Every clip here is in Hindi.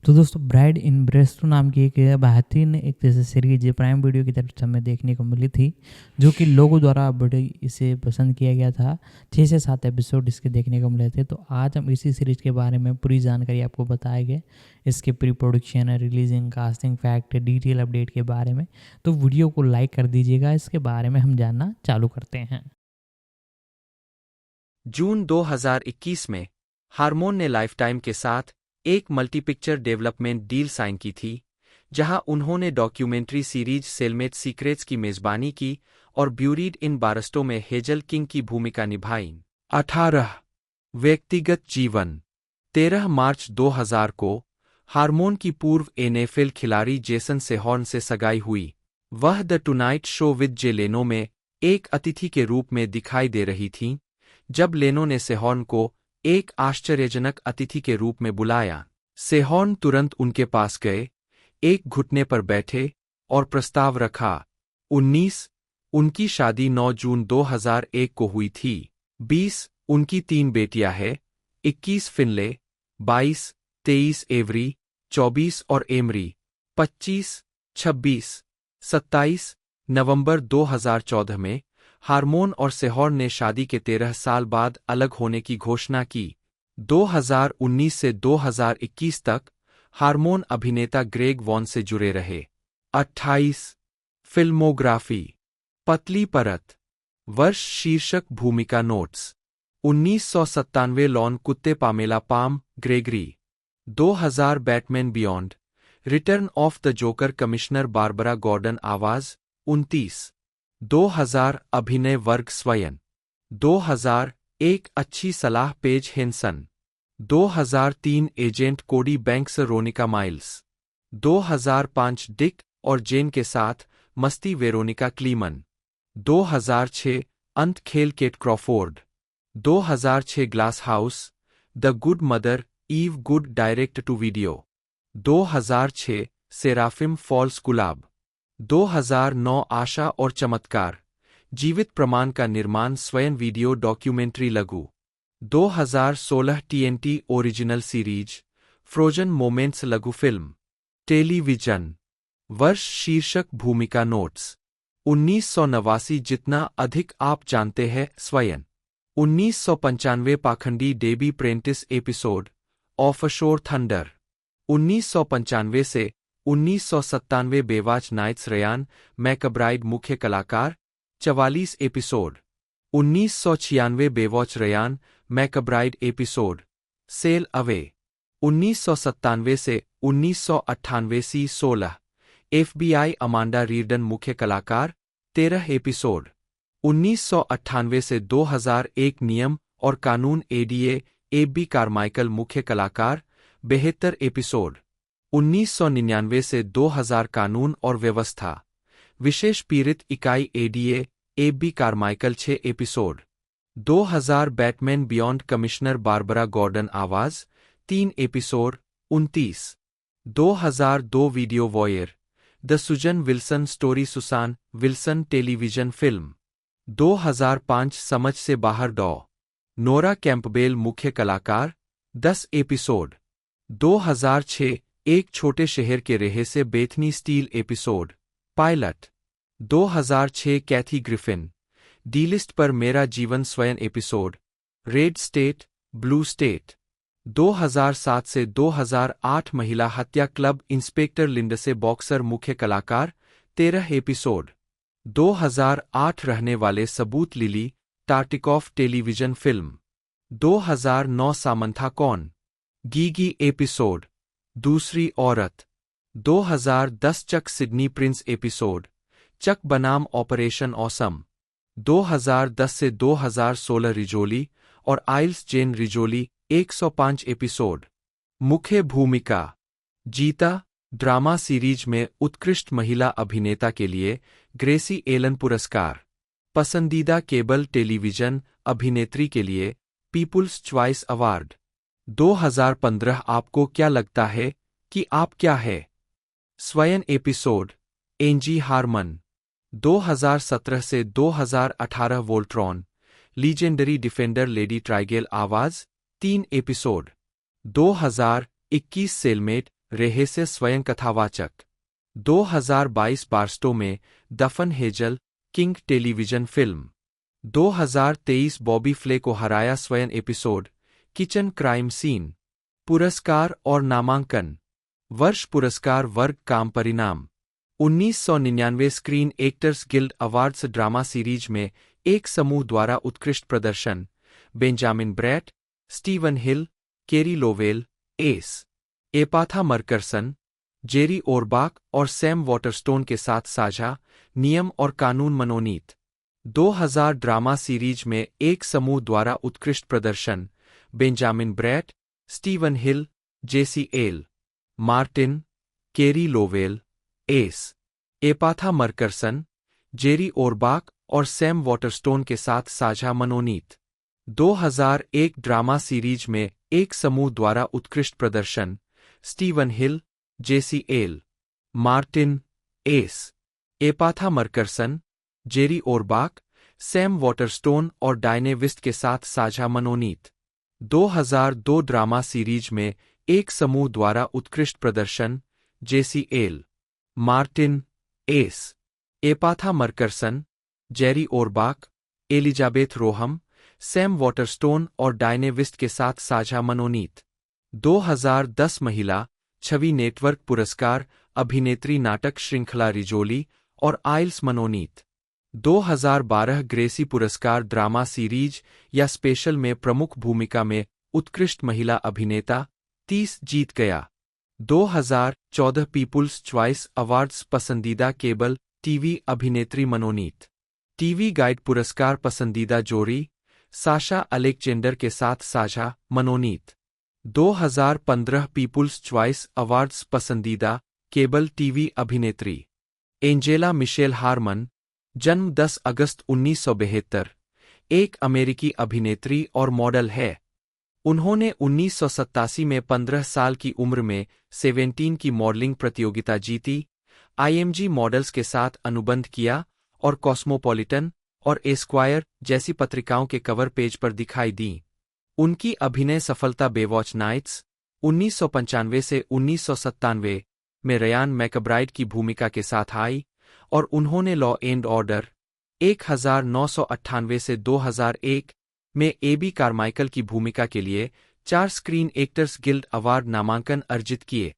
तो दोस्तों ब्राइड इन ब्रेस्टो नाम की एक बेहतरीन एक जैसे सीरीज प्राइम वीडियो की तरफ से हमें देखने को मिली थी, जो कि लोगों द्वारा बड़े इसे पसंद किया गया था। 6 से 7 एपिसोड इसके देखने को मिले थे। तो आज हम इसी सीरीज के बारे में पूरी जानकारी आपको बताएंगे, इसके pre production, releasing, casting fact, detail update के बारे में। तो वीडियो को लाइक कर दीजिएगा, इसके बारे में हम जानना चालू करते हैं। जून 2021 में हार्मोन ने लाइफटाइम के साथ एक मल्टीपिक्चर डेवलपमेंट डील साइन की थी, जहां उन्होंने डॉक्यूमेंट्री सीरीज सेलमेट सीक्रेट्स की मेजबानी की और ब्यूरीड इन बारस्टो में हेजल किंग की भूमिका निभाई। 18 व्यक्तिगत जीवन 13 मार्च 2000 को हार्मोन की पूर्व एनएफएल खिलाड़ी जेसन सेहॉर्न से सगाई हुई। वह the tonight show with J लेनो में एक अतिथि के रूप में दिखाई दे रही थीं, जब लेनो ने सेहॉर्न को एक आश्चर्यजनक अतिथि के रूप में बुलाया। सेहॉर्न तुरंत उनके पास गए, एक घुटने पर बैठे और प्रस्ताव रखा। 19 उनकी शादी 9 जून 2001 को हुई थी। 20 उनकी 3 बेटियां हैं, 21 फिनले, 22, 23 एवरी, 24 और एमरी, 25, 26, 27 नवंबर 2014 में हार्मोन और सेहॉर्न ने शादी के 13 साल बाद अलग होने की घोषणा की। 2019 से 2021 तक हार्मोन अभिनेता ग्रेग वॉन से जुड़े रहे। 28 फिल्मोग्राफी पतली परत वर्ष शीर्षक भूमिका नोट्स 1997 लॉन कुत्ते Pamela Pam Gregory 2000 Batman beyond return of the Joker commissioner Barbara Gordon आवाज 29 2000 अभिनय वर्ग स्वयं 2000 एक अच्छी सलाह पेज हेंसन 2003 एजेंट कोडी बैंक्स रोनिका माइल्स 2005 डिक और जेन के साथ मस्ती वेरोनिका क्लीमन 2006 अंत खेल Kate Crawford 2006 glass house the good mother Eve good direct to video 2006 Seraphim Falls गुलाब 2009 आशा और चमत्कार जीवित प्रमाण का निर्माण स्वयं वीडियो डॉक्यूमेंट्री लघु 2016 TNT original series frozen moments लघु फिल्म टेलीविजन वर्ष शीर्षक भूमिका नोट्स 1989 जितना अधिक आप जानते हैं स्वयं 1995 पाखंडी Debbie Prentice episode offshore thunder 1995 से 1997 बेवाच नाइट्स रयान मैकब्राइड मुख्य कलाकार 44 episode 1996 Baywatch Ryan McBride episode sail away 1997 से 1998 सी 16 एफबीआई अमांडा रीडन मुख्य कलाकार 13 एपिसोड 1998 से 2001 नियम और कानून एडीए एबी कारमाइकल मुख्य कलाकार 72 एपिसोड 1999 से 2000 कानून और व्यवस्था विशेष पीड़ित इकाई ADA Abbie Carmichael 6 episode 2000 Batman beyond commissioner Barbara Gordon आवाज 3 episode 29 2002 video voyeur the Susan Wilson story Susan Wilson television film 2005 समझ से बाहर डॉ नोरा कैंपबेल मुख्य कलाकार 10 एपिसोड 2006 एक छोटे शहर के रेहे से बेथनी स्टील एपिसोड पायलट 2006 कैथी ग्रिफिन डी-लिस्ट पर मेरा जीवन स्वयं episode red state blue state 2007 से 2008 महिला हत्या क्लब इंस्पेक्टर लिंडसे बॉक्सर मुख्य कलाकार 13 एपिसोड 2008 रहने वाले सबूत लिली टार्टिकॉफ टेलीविजन फिल्म 2009 सामंथा कौन गीगी एपिसोड दूसरी औरत 2010 चक सिडनी प्रिंस एपिसोड चक बनाम ऑपरेशन ऑसम 2010 से 2016 रिजोली और आइल्स जेन रिजोली 105 एपिसोड मुख्य भूमिका जीता ड्रामा सीरीज में उत्कृष्ट महिला अभिनेता के लिए ग्रेसी एलन पुरस्कार पसंदीदा केबल टेलीविजन अभिनेत्री के लिए पीपुल्स चॉइस अवार्ड 2015 आपको क्या लगता है कि आप क्या है स्वयं एपिसोड एंजी हार्मन 2017 से 2018 वोल्ट्रॉन लीजेंडरी डिफेंडर लेडी ट्राइगेल आवाज 3 एपिसोड 2021 सेलमेट रहे से स्वयं कथावाचक। 2022 बारस्टो में दफन hazel king television film. 2023 Bobby Phule को हराया स्वयं एपिसोड किचन क्राइम सीन। पुरस्कार और नामांकन। वर्ष पुरस्कार वर्ग काम परिणाम। 1999 screen actors guild awards drama series में एक समूह द्वारा उत्कृष्ट प्रदर्शन। बेंजामिन ब्रैट, स्टीवन हिल, केरी Lowell, S Epatha Merkerson, Jerry ओरबाक और सैम वाटरस्टोन के साथ साझा। नियम और कानून मनोनीत। 2000 ड्रामा सीरीज में एक समूह द्वारा उत्कृष्ट प्रदर्शन। Benjamin brat, Steven Hill, Jesse L Martin, केरी Lowell, S Epatha Merkerson, Jerry ओरबाक और सैम वाटरस्टोन के साथ साझा मनोनीत। 2001 ड्रामा सीरीज में एक समूह द्वारा उत्कृष्ट प्रदर्शन। Steven Hill, Jesse L Martin, S Epatha Merkerson, Jerry Orbach, Sam Waterston और डायने विस्ट के साथ साझा मनोनीत। 2002 ड्रामा सीरीज में एक समूह द्वारा उत्कृष्ट प्रदर्शन। Jesse L Martin, S Epatha Merkerson, Jerry Orbach, Elizabeth Rohm, Sam Waterston और डायने विस्ट के साथ साझा मनोनीत। 2010 महिला छवि नेटवर्क पुरस्कार अभिनेत्री नाटक श्रृंखला रिजोली और आइल्स मनोनीत। 2012 ग्रेसी पुरस्कार ड्रामा सीरीज या स्पेशल में प्रमुख भूमिका में उत्कृष्ट महिला अभिनेता 30 जीत गया। 2014 पीपुल्स चॉइस अवार्ड्स पसंदीदा केबल टीवी अभिनेत्री मनोनीत। टीवी गाइड पुरस्कार पसंदीदा जोड़ी साशा अलेक्जेंडर के साथ साझा मनोनीत। 2015 पीपुल्स चॉइस अवार्ड्स पसंदीदा केबल टीवी अभिनेत्री एंजेला मिशेल हारमन, जन्म 10 अगस्त 1972, एक अमेरिकी अभिनेत्री और मॉडल है। उन्होंने 1987 में 15 साल की उम्र में 17 की मॉडलिंग प्रतियोगिता जीती, आईएमजी मॉडल्स के साथ अनुबंध किया और कॉस्मोपॉलिटन और एस्क्वायर जैसी पत्रिकाओं के कवर पेज पर दिखाई दी। उनकी अभिनय सफलता बेवॉच नाइट्स 1995 से 1997 में रयान मैकब्राइड की भूमिका के साथ आई और उन्होंने लॉ एंड ऑर्डर 1998 से 2001 में एबी कारमाइकल की भूमिका के लिए 4 स्क्रीन एक्टर्स गिल्ड अवार्ड नामांकन अर्जित किए।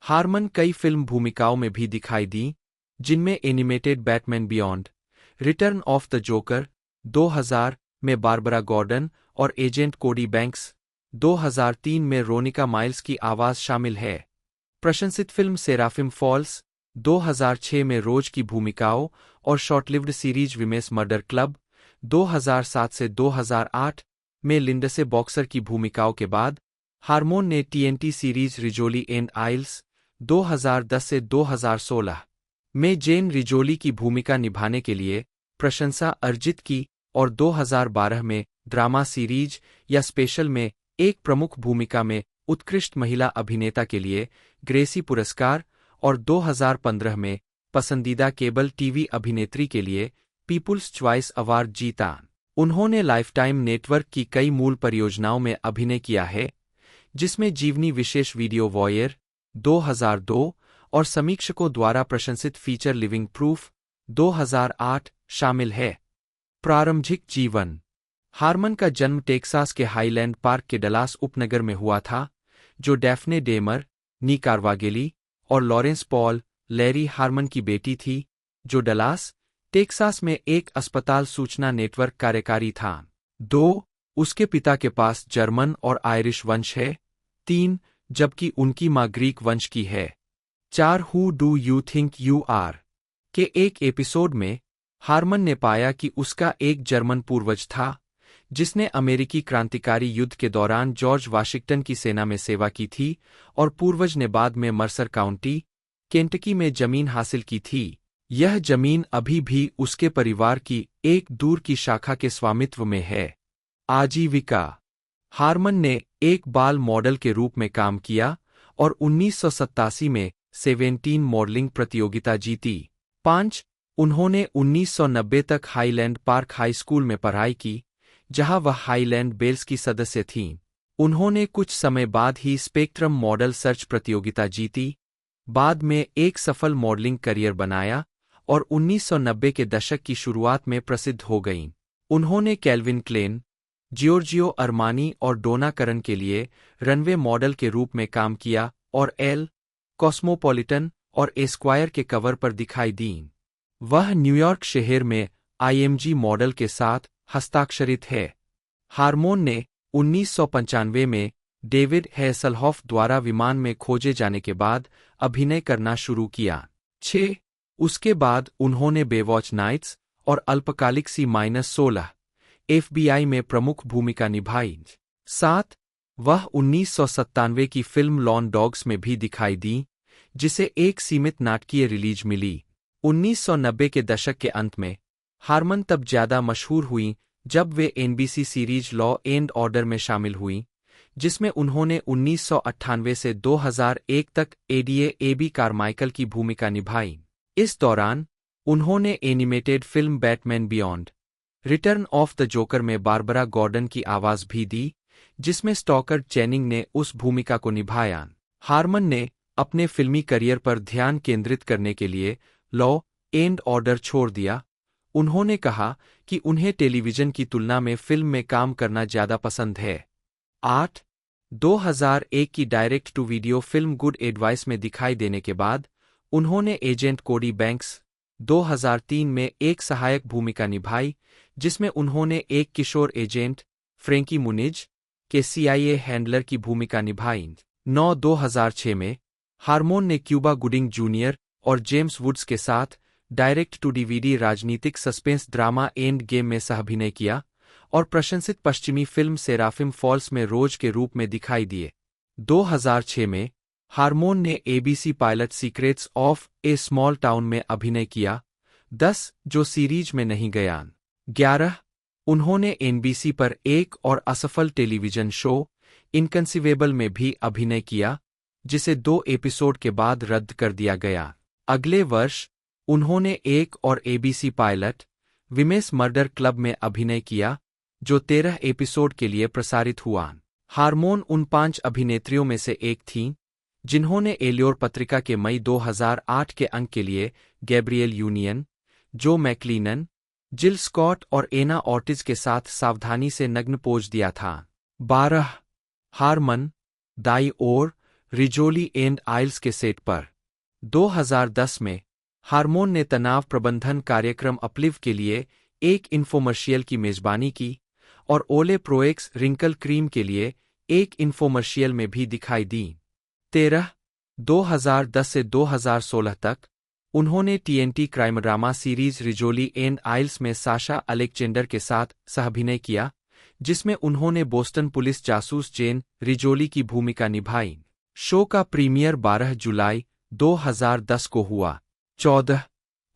हारमन कई फिल्म भूमिकाओं में भी दिखाई दी, जिनमें animated Batman beyond, return of the joker 2000 में बारबरा गॉर्डन और एजेंट कोडी बैंक्स 2003 में रोनिका माइल्स की आवाज शामिल है। प्रशंसित फिल्म सेराफिम फॉल्स 2006 में रोज की भूमिकाओं और शॉर्टलिव्ड सीरीज विमेस मर्डर क्लब 2007 से 2008 में लिंडसे बॉक्सर की भूमिकाओं के बाद हार्मोन ने टीएनटी सीरीज रिजोली एंड आइल्स 2010 से 2016 में जेन रिजोली की भूमिका निभाने के लिए प्रशंसा अर्जित की और 2012 में ड्रामा सीरीज या स्पेशल में एक प्रमुख भूमिका में उत्कृष्ट महिला अभिनेता के लिए ग्रेसी पुरस्कार और 2015 में पसंदीदा केबल टीवी अभिनेत्री के लिए पीपुल्स चॉइस अवार्ड जीता। उन्होंने लाइफटाइम नेटवर्क की कई मूल परियोजनाओं में अभिनय किया है, जिसमें जीवनी विशेष वीडियो वॉयर 2002 और समीक्षकों द्वारा प्रशंसित फीचर लिविंग प्रूफ 2008 शामिल है। प्रारंभिक जीवन। हारमन का जन्म टेक्सास के हाईलैंड पार्क के डलास उपनगर में हुआ था, जो डैफ्ने डेमर, नी कार्वागेली और लॉरेंस पॉल लैरी हारमन की बेटी थी, जो डलास, टेक्सास में एक अस्पताल सूचना नेटवर्क कार्यकारी था। 2. उसके पिता के पास जर्मन और आयरिश वंश है। 3. जबकि उनकी मां ग्रीक वंश की है। 4. Who do you think you are के एक एपिसोड में हारमन ने पाया कि उसका एक जर्मन पूर्वज था, जिसने अमेरिकी क्रांतिकारी युद्ध के दौरान जॉर्ज वाशिंगटन की सेना में सेवा की थी और पूर्वज ने बाद में मर्सर काउंटी, केंटकी में जमीन हासिल की थी। यह जमीन अभी भी उसके परिवार की एक दूर की शाखा के स्वामित्व में है। आजीविका। हारमन ने एक बाल मॉडल के रूप में काम किया और 1987 में 17 मॉडलिंग प्रतियोगिता जीती। 5. उन्होंने 1990 तक हाईलैंड पार्क हाई स्कूल में पढ़ाई की, जहां वह हाईलैंड बेल्स की सदस्य थीं। उन्होंने कुछ समय बाद ही स्पेक्ट्रम मॉडल सर्च प्रतियोगिता जीती, बाद में एक सफल मॉडलिंग करियर बनाया और 1990 के दशक की शुरुआत में प्रसिद्ध हो गईं। उन्होंने कैल्विन क्लेन, जियोर्जियो अरमानी और डोना करन के लिए रनवे मॉडल के रूप में काम किया और एल, कॉस्मोपॉलिटन और एस्क्वायर के कवर पर दिखाई दीं। वह न्यूयॉर्क शहर में आईएमजी मॉडल के साथ हस्ताक्षरित है। हार्मोन ने 1995 में डेविड हैसलहॉफ द्वारा विमान में खोजे जाने के बाद अभिनय करना शुरू किया। 6. उसके बाद उन्होंने बेवॉच नाइट्स और अल्पकालिक C-16 FBI में प्रमुख भूमिका निभाई। 7. वह 1997 की फिल्म लॉन डॉग्स में भी दिखाई दी, जिसे एक सीमित नाटकीय रिलीज मिली। 1990 के दशक के अंत में हार्मन तब ज्यादा मशहूर हुईं जब वे NBC series law and order में शामिल हुईं, जिसमें उन्होंने 1998 से 2001 तक एडीए कारमाइकल की भूमिका निभाई। इस दौरान उन्होंने animated film Batman beyond return of the joker में बारबरा गॉर्डन की आवाज भी दी, जिसमें स्टॉकर चैनिंग ने उस भूमिका को निभाया। हार्मन ने अपने फिल्मी करियर पर ध्यान केंद्रित करने के लिए लॉ एंड ऑर्डर छोड़ दिया। उन्होंने कहा कि उन्हें टेलीविजन की तुलना में फिल्म में काम करना ज्यादा पसंद है। 8. 2001 की direct to video film good advice में दिखाई देने के बाद उन्होंने एजेंट कोडी बैंक्स 2003 में एक सहायक भूमिका निभाई, जिसमें उन्होंने एक किशोर एजेंट फ्रेंकी मुनिज के CIA हैंडलर की भूमिका निभाई। 9. 2006 में हार्मोन ने क्यूबा गुडिंग जूनियर और जेम्स वुड्स के साथ डायरेक्ट टू डीवीडी राजनीतिक सस्पेंस ड्रामा एंड गेम में सहअभिनय किया और प्रशंसित पश्चिमी फिल्म सेराफिम फॉल्स में रोज के रूप में दिखाई दिए। 2006 में हार्मोन ने ABC pilot secrets of A small town में अभिनय किया। 10. जो सीरीज में नहीं गया। 11. उन्होंने NBC पर एक और असफल टेलीविजन शो इनकंसीवेबल में भी अभिनय किया, जिसे 2 एपिसोड के बाद रद्द कर दिया गया। अगले वर्ष उन्होंने एक और ABC पायलट विमेस मर्डर क्लब में अभिनय किया, जो 13 एपिसोड के लिए प्रसारित हुआ। हार्मोन उन 5 अभिनेत्रियों में से एक थीं जिन्होंने एल्योर पत्रिका के मई 2008 के अंक के लिए गैब्रिएल यूनियन, जो मैक्लीनन, जिल स्कॉट और एना ऑर्टिज के साथ सावधानी से नग्न पोज दिया था। 12. हार्मन दाई ओर रिजोली एंड आइल्स के सेट पर। 2010 में हार्मोन ने तनाव प्रबंधन कार्यक्रम अपलिव के लिए एक इन्फोमर्शियल की मेजबानी की और ओले प्रोएक्स रिंकल क्रीम के लिए एक इन्फोमर्शियल में भी दिखाई दी। 13. 2010 से 2016 तक उन्होंने TNT crime drama series Rizzoli and Isles में साशा अलेक्जेंडर के साथ सहअभिनय किया, जिसमें उन्होंने बोस्टन पुलिस जासूस जेन रिजोली की भूमिका निभाई। शो का प्रीमियर 12 जुलाई 2010 को हुआ। 14.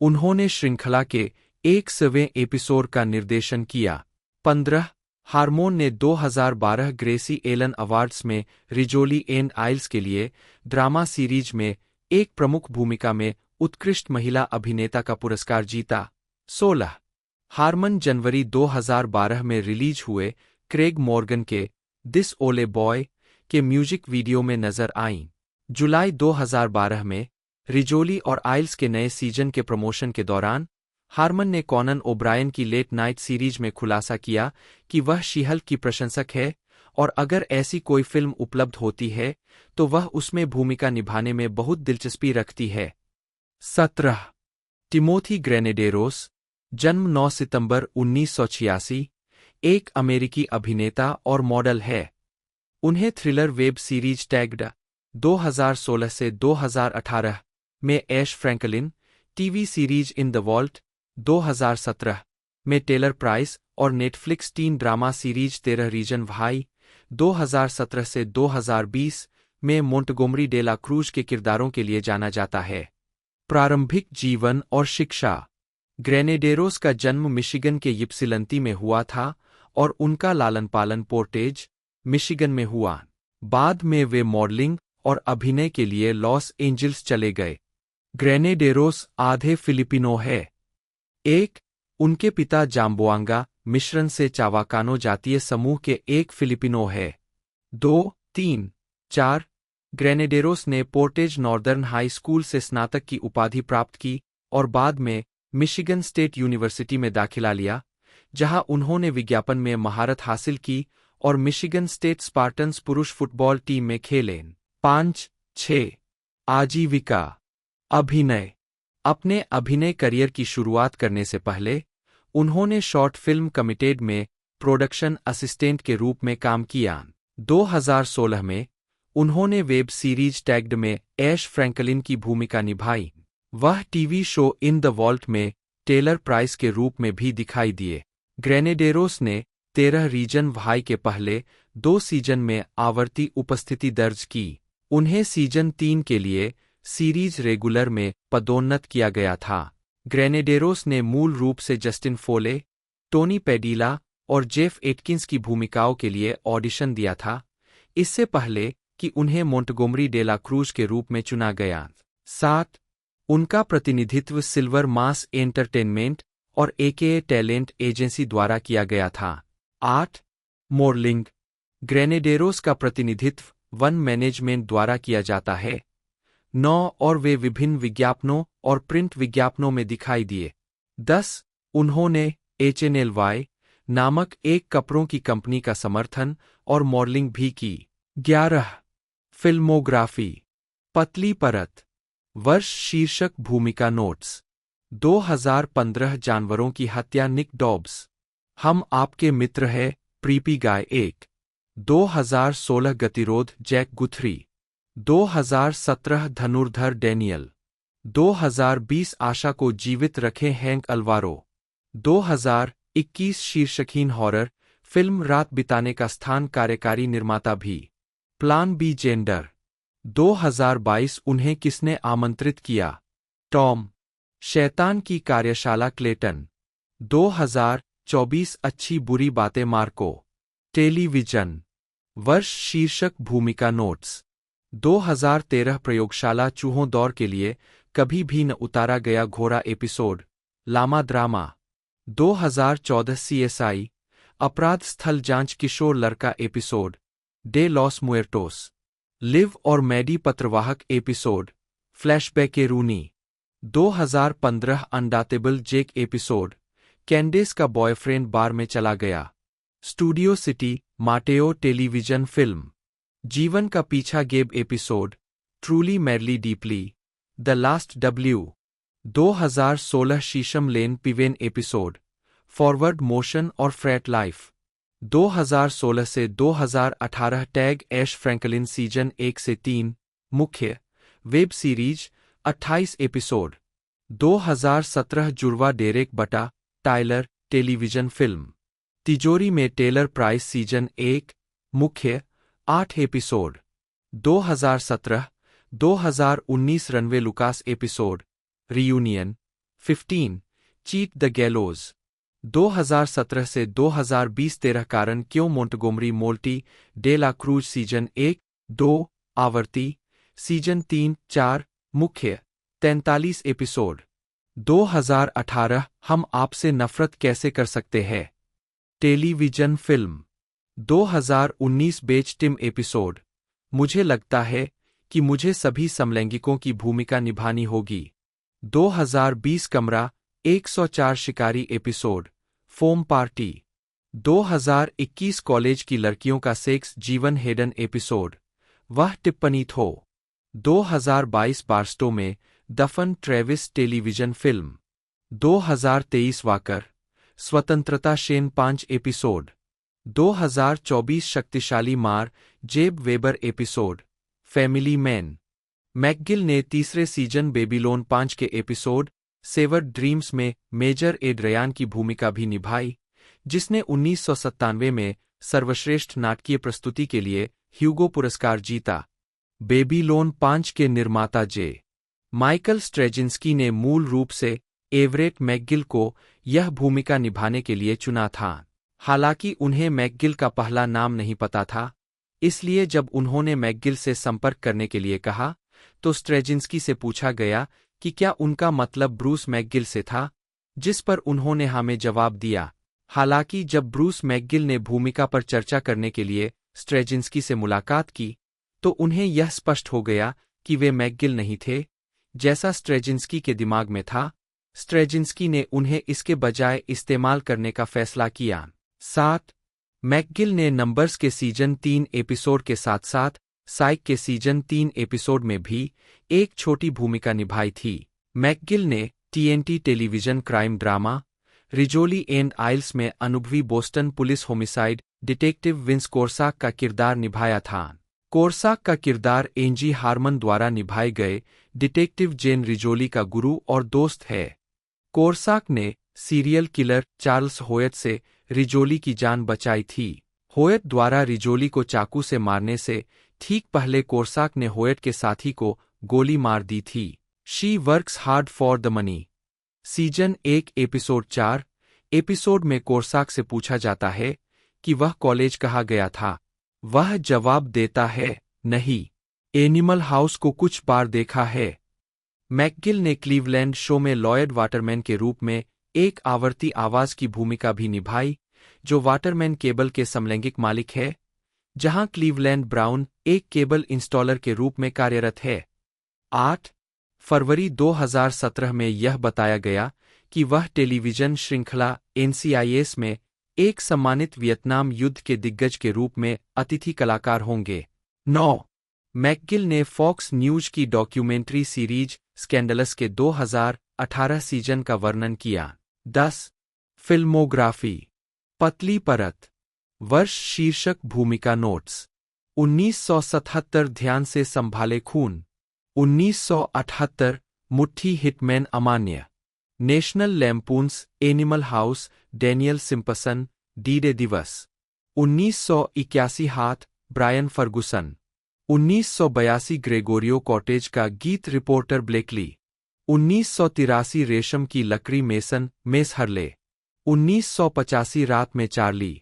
उन्होंने श्रृंखला के 100वें एपिसोड का निर्देशन किया। 15. हार्मोन ने 2012 ग्रेसी एलन अवार्ड्स में रिजोली एंड आइल्स के लिए ड्रामा सीरीज में एक प्रमुख भूमिका में उत्कृष्ट महिला अभिनेता का पुरस्कार जीता। 16. हार्मन जनवरी 2012 में रिलीज हुए क्रेग मॉर्गन के दिस ओले बॉय के म्यूजिक वीडियो में नजर आईं। जुलाई 2012 में रिजोली और आइल्स के नए सीजन के प्रमोशन के दौरान हार्मन ने कॉनन ओब्रायन की लेट नाइट सीरीज में खुलासा किया कि वह शी-हल्क की प्रशंसक है और अगर ऐसी कोई फिल्म उपलब्ध होती है तो वह उसमें भूमिका निभाने में बहुत दिलचस्पी रखती है। 17. टिमोथी ग्रेनेडेरोस, जन्म 9 सितंबर 1986, एक अमेरिकी अभिनेता और मॉडल है। उन्हें थ्रिलर वेब सीरीज टैग्ड 2016 से 2018 में Ash Franklin, TV series in the vault 2017 में टेलर प्राइस और Netflix teen drama series 13 reason भाई 2017 से 2020 में मोंटगोमरी डे ला क्रूज के किरदारों के लिए जाना जाता है। प्रारंभिक जीवन और शिक्षा। ग्रेनेडेरोस का जन्म मिशिगन के यिप्सिलंती में हुआ था और उनका लालन पालन पोर्टेज, मिशिगन में हुआ। बाद में वे मॉडलिंग और अभिनय के लिए लॉस एंजल्स चले गए। ग्रेनेडेरोस आधे फिलिपिनो है। 1. उनके पिता जाम्बोआंगा मिश्रण से चावाकानो जातीय समूह के एक फिलिपिनो है। 2-3-4 ग्रेनेडेरोस ने पोर्टेज नॉर्दर्न हाई स्कूल से स्नातक की उपाधि प्राप्त की और बाद में मिशिगन स्टेट यूनिवर्सिटी में दाखिला लिया, जहां उन्होंने विज्ञापन में महारत हासिल की और मिशिगन स्टेट स्पार्टन्स पुरुष फुटबॉल टीम में खेले। 5-6 आजीविका अभिनय। अपने अभिनय करियर की शुरुआत करने से पहले उन्होंने शॉर्ट फिल्म कमिटेड में प्रोडक्शन असिस्टेंट के रूप में काम किया। 2016 में उन्होंने वेब सीरीज टैग्ड में ऐश फ्रैंकलिन की भूमिका निभाई। वह TV show in the vault में टेलर प्राइस के रूप में भी दिखाई दिए। ग्रेनेडेरोस ने 13 रीजन वाई के पहले 2 सीजन में आवर्ती उपस्थिति दर्ज की। उन्हें सीजन 3 के लिए सीरीज रेगुलर में पदोन्नत किया गया था। ग्रेनेडेरोस ने मूल रूप से जस्टिन फोले, टोनी पैडीला और जेफ एटकिंस की भूमिकाओं के लिए ऑडिशन दिया था, इससे पहले कि उन्हें मोंटगोमरी डेला क्रूज के रूप में चुना गया। 7 उनका प्रतिनिधित्व सिल्वर मास एंटरटेनमेंट और एकेए टैलेंट एजेंसी द्वारा किया गया था। 8 मॉडलिंग। ग्रेनेडेरोस का प्रतिनिधित्व वन मैनेजमेंट द्वारा किया जाता है। 9 और वे विभिन्न विज्ञापनों और प्रिंट विज्ञापनों में दिखाई दिए। 10 उन्होंने HNLY नामक एक कपड़ों की कंपनी का समर्थन और मॉडलिंग भी की। 11 फिल्मोग्राफी। पतली परत। वर्ष शीर्षक भूमिका नोट्स। 2015 जानवरों की हत्या निक डॉब्स। हम आपके मित्र हैं प्रीपी गाय 1। 2016 गतिरोध जैक गुथरी। 2017 धनुर्धर डैनियल। 2020 आशा को जीवित रखें हैंक अल्वारो। 2021 शीर्षकहीन हॉरर फिल्म रात बिताने का स्थान कार्यकारी निर्माता भी। Plan B gender. 2022 उन्हें किसने आमंत्रित किया? टॉम। शैतान की कार्यशाला क्लेटन। 2024 अच्छी बुरी बातें मार्को। टेलीविजन। वर्ष शीर्षक भूमिका नोट्स। 2013 प्रयोगशाला चूहों दौर के लिए कभी भी न उतारा गया घोड़ा एपिसोड लामा ड्रामा। 2014 CSI अपराध स्थल जांच किशोर लड़का episode de Los Muertos. Liv और मैडी पत्रवाहक episode flashback A Rooney. 2015 Undateable Jake episode Candace का बॉयफ्रेंड बार में चला गया। Studio city Mateo television film. जीवन का पीछा Gabe episode truly madly deeply the last W। 2016 शीशम lane Piven episode forward motion और फ्रैट लाइफ। 2016 से 2018 टैग ऐश फ्रैंकलिन सीजन 1 से 3 मुख्य वेब सीरीज 28 एपिसोड। 2017 जुड़वा डेरेक बटा टाइलर टेलीविजन फिल्म। तिजोरी में टेलर प्राइस सीजन 1 मुख्य 8 episode. 2017-2019 runaway Lucas episode reunion 15 cheat the gallows. 2017 से 2020 13 कारण क्यों Montgomery Monty de la Cruz season 1-2 आवर्ती सीजन 3-4 मुख्य 43 एपिसोड। 2018 हम आपसे नफरत कैसे कर सकते हैं टेलीविजन फिल्म। 2019 बेच टिम एपिसोड मुझे लगता है कि मुझे सभी समलैंगिकों की भूमिका निभानी होगी। 2020 कमरा 104 शिकारी एपिसोड फोम पार्टी। 2021 कॉलेज की लड़कियों का सेक्स जीवन हेडन एपिसोड वह टिप्पणी थो। 2022 बारस्टो में दफन ट्रेविस टेलीविजन फिल्म। 2023 वाकर स्वतंत्रता शेन 5 एपिसोड। 2024 शक्तिशाली मार जेब weber episode family man. McGill ने तीसरे सीजन बेबीलोन 5 के एपिसोड सेवर्ड ड्रीम्स में मेजर एड्रयान की भूमिका भी निभाई, जिसने 1997 में सर्वश्रेष्ठ नाटकीय प्रस्तुति के लिए ह्यूगो पुरस्कार जीता। बेबीलोन 5 के निर्माता जे. माइकल स्ट्रेजिंस्की ने मूल रूप से एवरेट मैकगिल को यह भूमिका निभाने के लिए चुना था। हालांकि उन्हें मैकगिल का पहला नाम नहीं पता था, इसलिए जब उन्होंने मैकगिल से संपर्क करने के लिए कहा, तो स्ट्रेजिंस्की से पूछा गया कि क्या उनका मतलब ब्रूस मैकगिल से था, जिस पर उन्होंने हाँ में जवाब दिया। हालांकि जब ब्रूस मैकगिल ने भूमिका पर चर्चा करने के लिए स्ट्रेजिंस्की से मुलाकात की तो उन्हें यह स्पष्ट हो गया कि वे मैकगिल नहीं थे, जैसा स्ट्रेजिंस्की के दिमाग में था। स्ट्रेजिंस्की ने उन्हें इसके बजाय इस्तेमाल करने का फैसला किया। 7. मैकगिल ने नंबर्स के सीजन 3 एपिसोड के साथ साथ साइक के सीजन 3 एपिसोड में भी एक छोटी भूमिका निभाई थी। मैकगिल ने TNT television crime drama Rizzoli and Isles में अनुभवी Boston police homicide detective Vince Korsak का किरदार निभाया था। कोरसाक का किरदार एंजी हार्मन द्वारा निभाए गए डिटेक्टिव जेन रिजोली का गुरु और दोस्त है। कोरसाक ने सीरियल किलर चार्ल्स होयट से रिजोली की जान बचाई थी। होयट द्वारा रिजोली को चाकू से मारने से ठीक पहले कोरसाक ने होयट के साथी को गोली मार दी थी। She works hard for the money season 1 episode 4 episode में कोरसाक से पूछा जाता है कि वह कॉलेज कहाँ गया था। वह जवाब देता है, नहीं, एनिमल हाउस को कुछ बार देखा है। मैकगिल ने क्लीवलैंड शो में लॉयड वाटरमैन के रूप में एक आवर्ती आवाज की भूमिका भी निभाई, जो वाटरमैन केबल के समलैंगिक मालिक है, जहां क्लीवलैंड ब्राउन एक केबल इंस्टॉलर के रूप में कार्यरत है। 8 फरवरी 2017 में यह बताया गया कि वह टेलीविजन श्रृंखला NCIS में एक सम्मानित वियतनाम युद्ध के दिग्गज के रूप में अतिथि कलाकार होंगे। 9 मैकगिल ने फॉक्स न्यूज की डॉक्यूमेंट्री सीरीज स्कैंडलस के 2018 सीजन का वर्णन किया। 10 फिल्मोग्राफी पतली परत वर्ष शीर्षक भूमिका नोट्स 1977 ध्यान से संभाले खून 1978 मुट्ठी हिटमैन अमान्य National Lampoon's animal House Daniel Simpson D-Day दिवस 1981 हाथ ब्रायन फर्गुसन 1982 ग्रेगोरियो कॉटेज का गीत रिपोर्टर ब्लेकली 1983 रेशम की लकड़ी मेसन मेस हरले 1985 रात में चार्ली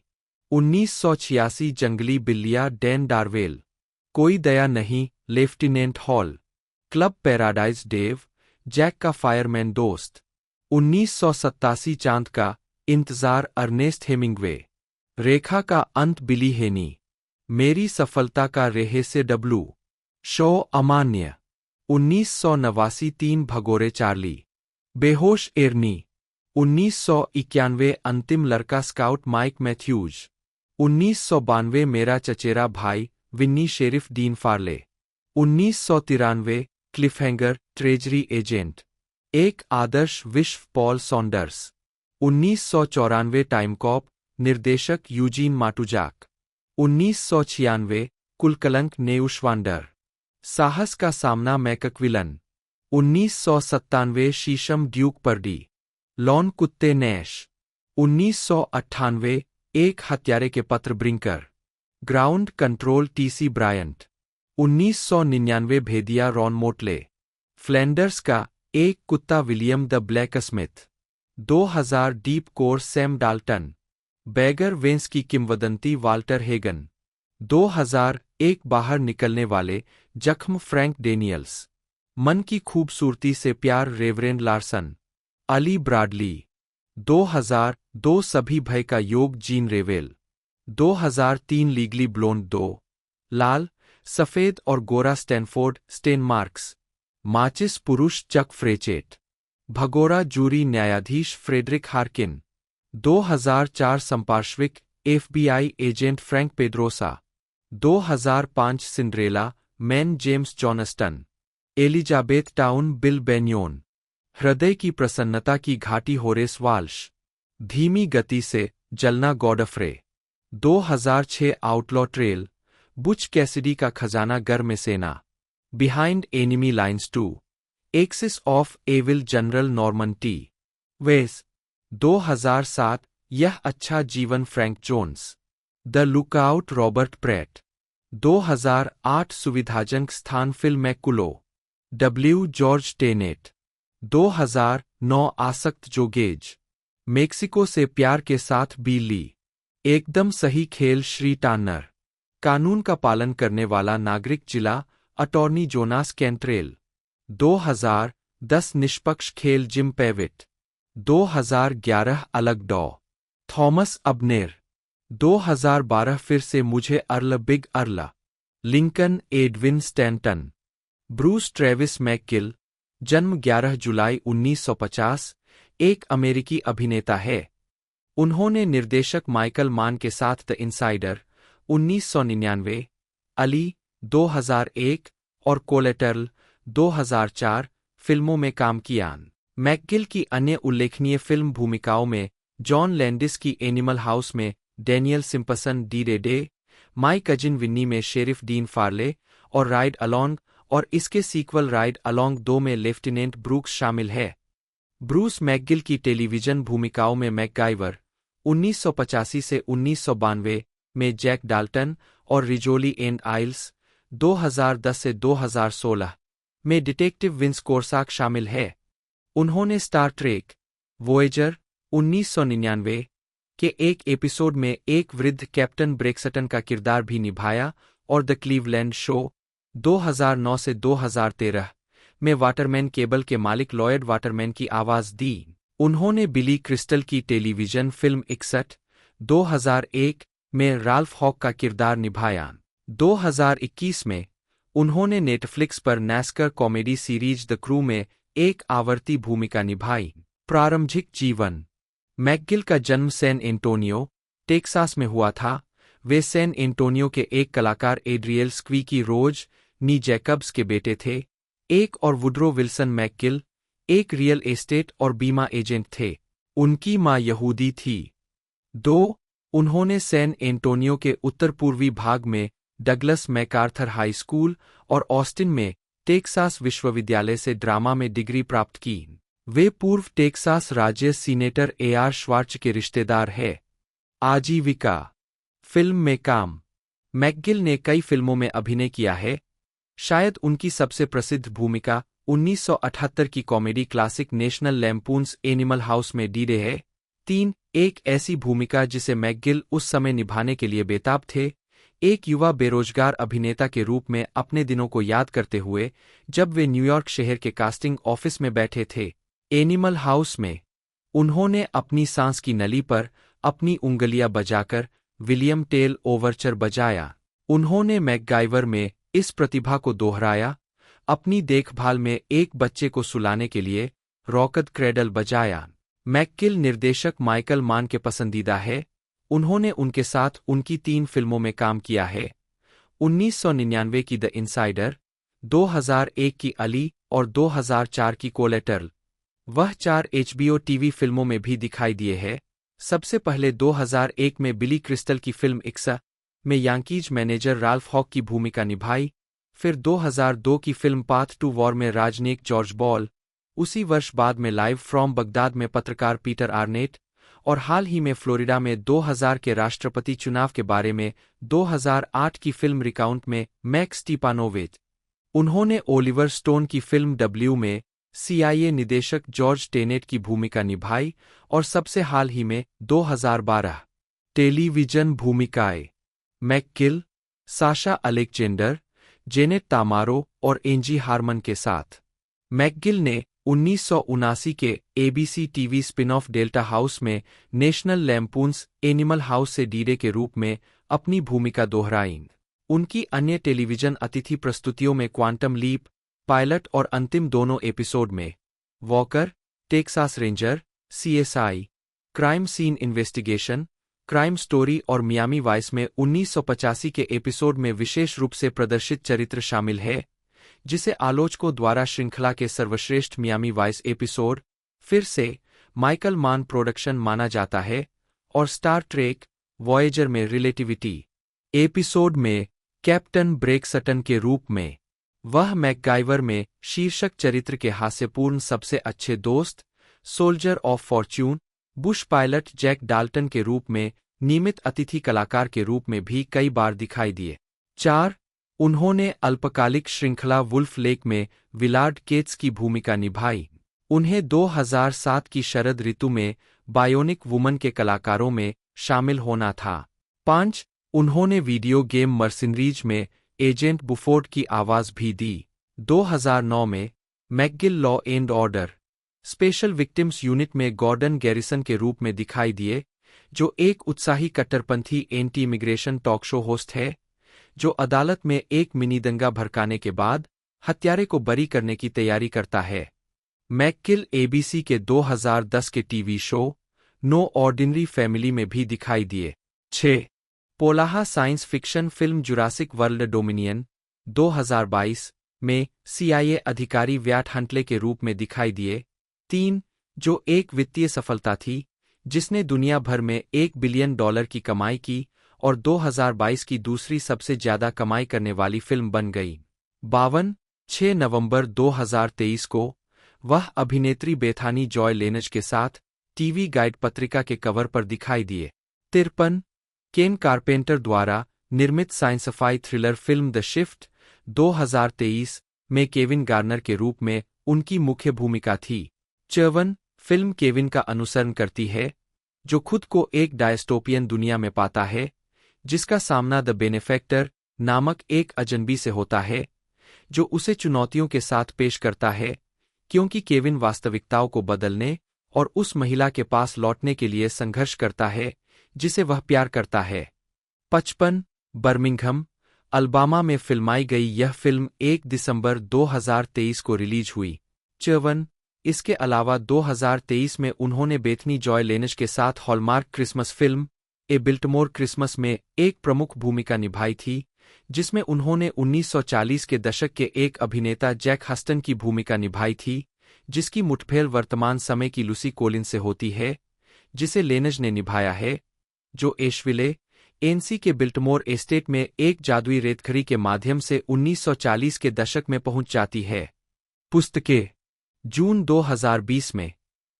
1986 जंगली बिल्लियाँ डैन डार्वेल कोई दया नहीं lieutenant Hall club paradise Dave Jack का फायरमैन दोस्त 1987 चांद का इंतजार अर्नेस्ट हेमिंग्वे रेखा का अंत बिली हेनी मेरी सफलता का रहस्य डब्लू शो अमान्य 1989 3 भगोरे चार्ली बेहोश एर्नी 1991 अंतिम लड़का स्काउट माइक मैथ्यूज 1992 मेरा चचेरा भाई Vinny sheriff Dean Farley 1993 Cliffhanger treasury agent एक आदर्श विश्व पॉल सॉन्डर्स 1994 टाइमकॉप निर्देशक यूजीन माटुजाक 1996 कुलकलंक नेउशवांडर साहस का सामना मैकक्विलन 1997 शीशम ड्यूक पर्डी लॉन कुत्ते नैश 1998 एक हत्यारे के पत्र Brinker ground control TC Bryant 1999 भेदिया रॉन मोटले फ्लैंडर्स का एक कुत्ता William the blacksmith 2000 deep core Sam Dalton Bagger Vance की किंवदंती वाल्टर हेगन 2001 बाहर निकलने वाले जख्म फ्रैंक डेनियल्स मन की खूबसूरती से प्यार रेवरेंड लार्सन अली ब्राडली 2002 सभी भय का योग जीन रेवेल 2003 लीगली ब्लोंड 2 लाल सफेद और गोरा स्टैनफोर्ड स्टेन मार्क्स माचिस पुरुष चक फ्रेचेट भगोरा जूरी न्यायाधीश फ्रेडरिक हार्किन 2004 संपार्श्विक FBI agent Frank Pedrosa 2005 Cinderella man James Johnston Elizabethtown Bill Benyon हृदय की प्रसन्नता की घाटी होरेस वाल्श धीमी गति से जलना Godfrey 2006 outlaw trail Butch Cassidy का खजाना गर में सेना behind enemy lines 2 axis of evil general Norman T Vess 2007 यह अच्छा जीवन Frank Jones the lookout Robert Pratt 2008 सुविधाजनक स्थान film McCullough W George Tenet 2009 आसक्त जोगेज मेक्सिको से प्यार के साथ बीली एकदम सही खेल श्री टान्नर कानून का पालन करने वाला नागरिक जिला अटॉर्नी जोनास कैंट्रेल 2010 निष्पक्ष खेल जिम पेविट 2011 अलग डॉ थॉमस अबनेर 2012 फिर से मुझे earl big earl. Lincoln Edwin Stanton. Bruce Travis McGill, जन्म 11 जुलाई 1950, एक अमेरिकी अभिनेता है। उन्होंने निर्देशक माइकल मान के साथ द इनसाइडर 1999, अली 2001 और कोलेटरल 2004 फिल्मों में काम किया। मैकगिल की अन्य उल्लेखनीय फिल्म भूमिकाओं में जॉन लैंडिस की एनिमल हाउस में Daniel Simpson Day, my cousin Vinny में शेरिफ डीन फार्ले और राइड अलोंग और इसके सीक्वल राइड अलोंग 2 में लेफ्टिनेंट ब्रूक्स शामिल है। ब्रूस मैकगिल की टेलीविजन भूमिकाओं में मैकगाइवर 1985 से 1992 में जैक डाल्टन और रिजोली एंड आइल्स 2010 से 2016 में डिटेक्टिव विंस कोर्साक शामिल है। उन्होंने स्टार ट्रेक वोएजर 1999 के एक एपिसोड में एक वृद्ध कैप्टन ब्रेक्सटन का किरदार भी निभाया और द क्लीवलैंड शो 2009 से 2013 में वाटरमैन केबल के मालिक लॉयड वाटरमैन की आवाज दी। उन्होंने बिली क्रिस्टल की टेलीविजन फिल्म 61 2001 में राल्फ हॉक का किरदार निभाया। 2021 में उन्होंने नेटफ्लिक्स पर नैस्कर कॉमेडी सीरीज द क्रू में एक आवर्ती भूमिका निभाई। प्रारंभिक जीवन। मैकगिल का जन्म सैन एंटोनियो, टेक्सास में हुआ था। वे सैन एंटोनियो के एक कलाकार एड्रियल स्क्वीकी रोज नी जैकब्स के बेटे थे। एक और वुड्रो विल्सन मैकगिल एक रियल एस्टेट और बीमा एजेंट थे। उनकी मां यहूदी थी। 2. उन्होंने सैन एंटोनियो के उत्तर पूर्वी भाग में डगलस मैकार्थर हाई स्कूल और ऑस्टिन में टेक्सास विश्वविद्यालय से ड्रामा में डिग्री प्राप्त की। वे पूर्व टेक्सास राज्य सीनेटर एआर श्वार्च के रिश्तेदार हैं। आजीविका। फिल्म में काम। मैकगिल ने कई फिल्मों में अभिनय किया है। शायद उनकी सबसे प्रसिद्ध भूमिका 1978 की comedy classic national Lampoon's animal house में डीडे है। 3. एक ऐसी भूमिका जिसे मैकगिल उस समय निभाने के लिए बेताब थे, एक युवा बेरोजगार अभिनेता के रूप में अपने दिनों को याद करते हुए जब वे न्यूयॉर्क शहर के कास्टिंग ऑफिस में बैठे थे। एनिमल हाउस में उन्होंने अपनी सांस की नली पर अपनी उंगलियां बजाकर विलियम टेल ओवरचर बजाया। उन्होंने मैकगाइवर में इस प्रतिभा को दोहराया। अपनी देखभाल में एक बच्चे को सुलाने के लिए रॉकद क्रेडल बजाया। मैकगिल निर्देशक माइकल मान के पसंदीदा है। उन्होंने उनके साथ उनकी 3 फिल्मों में काम किया है। 1999 की द इनसाइडर, 2001 की अली और 2004 की कोलेटरल। वह 4 HBO टीवी फिल्मों में भी दिखाई दिए हैं। सबसे पहले 2001 में बिली क्रिस्टल की फिल्म इक्सा में यांकीज मैनेजर राल्फ हॉक की भूमिका निभाई। फिर 2002 की फिल्म पाथ टू वॉर में राजनेक जॉर्ज बॉल। उसी वर्ष बाद में लाइव फ्रॉम बगदाद में पत्रकार पीटर आर्नेट और हाल ही में फ्लोरिडा में 2000 के राष्ट्रपति चुनाव के बारे में 2008 की फिल्म रिकाउंट में मैक स्टीपानोविच। उन्होंने ओलिवर स्टोन की फिल्म डब्ल्यू में CIA निदेशक जॉर्ज टेनेट की भूमिका निभाई और सबसे हाल ही में 2012 टेलीविजन भूमिकाएं मैकगिल, साशा अलेक्जेंडर, जेनेट तामारो और एंजी हार्मन के साथ। मैकगिल ने 1979 के ABC TV spin-off delta house में नेशनल लैम्पून्स एनिमल हाउस से डीडे के रूप में अपनी भूमिका दोहराई। उनकी अन्य टेलीविजन अतिथि प्रस्तुतियों में क्वांटम लीप, पायलट और अंतिम दोनों एपिसोड में Walker, Texas ranger, CSI, crime scene investigation, crime story और मियामी वाइस में 1985 के एपिसोड में विशेष रूप से प्रदर्शित चरित्र शामिल है, जिसे आलोचकों द्वारा श्रृंखला के सर्वश्रेष्ठ मियामी वाइस एपिसोड फिर से माइकल मान प्रोडक्शन माना जाता है, और स्टार ट्रेक वॉयेजर में रिलेटिविटी एपिसोड में कैप्टन ब्रेक्सटन के रूप में। वह मैकगाइवर में शीर्षक चरित्र के हास्यपूर्ण सबसे अच्छे दोस्त, soldier of fortune, bush pilot Jack Dalton के रूप में नियमित अतिथि कलाकार के रूप में भी कई बार दिखाई दिए। 4. उन्होंने अल्पकालिक श्रृंखला वुल्फ लेक में विलार्ड केट्स की भूमिका निभाई। उन्हें 2007 की शरद ऋतु में बायोनिक वुमन के कलाकारों में शामिल होना था। 5. उन्होंने वीडियो गेम मर्सिनरीज में एजेंट बुफोर्ड की आवाज भी दी। 2009 में McGill law and order special victims unit में गॉर्डन गैरिसन के रूप में दिखाई दिए, जो एक उत्साही कट्टरपंथी anti immigration talk show host है, जो अदालत में एक मिनी दंगा भड़काने के बाद हत्यारे को बरी करने की तैयारी करता है। मैककिल एबीसी के 2010 के TV show no ordinary family में भी दिखाई दिए। 6. Polaha science fiction film Jurassic world dominion 2022 में CIA अधिकारी व्याट हंटले के रूप में दिखाई दिए। 3. जो एक वित्तीय सफलता थी जिसने दुनिया भर में $1 बिलियन की कमाई की और 2022 की दूसरी सबसे ज्यादा कमाई करने वाली फिल्म बन गई। 52. 6 नवंबर 2023 को वह अभिनेत्री बेथानी जॉय लेनज के साथ टीवी गाइड पत्रिका के कवर पर दिखाई दिए। 53. केन कारपेंटर द्वारा निर्मित science-phi thriller film the shift 2023 में केविन गार्नर के रूप में उनकी मुख्य भूमिका थी। 54. फिल्म केविन का अनुसरण करती है, जो खुद को एक डायस्टोपियन दुनिया में पाता है, जिसका सामना द बेनेफैक्टर नामक एक अजनबी से होता है, जो उसे चुनौतियों के साथ पेश करता है, क्योंकि केविन वास्तविकताओं को बदलने और उस महिला के पास लौटने के लिए संघर्ष करता है जिसे वह प्यार करता है। 55. बर्मिंघम, अलबामा में फिल्माई गई यह फिल्म 1 दिसंबर 2023 को रिलीज हुई। 54. इसके अलावा 2023 में उन्होंने बेथनी जॉय लेनज के साथ हॉलमार्क क्रिसमस फिल्म ए बिल्टमोर क्रिसमस में एक प्रमुख भूमिका निभाई थी, जिसमें उन्होंने 1940 के दशक के एक अभिनेता जैक हस्टन की भूमिका निभाई थी, जिसकी मुठभेड़ वर्तमान समय की लूसी कोलिंस से होती है, जिसे लेनज ने निभाया है, जो एशविले, एनसी के बिल्टमोर एस्टेट में एक जादुई रेतखरी के माध्यम से 1940 के दशक में पहुंच जाती है। पुस्तकें। जून 2020 में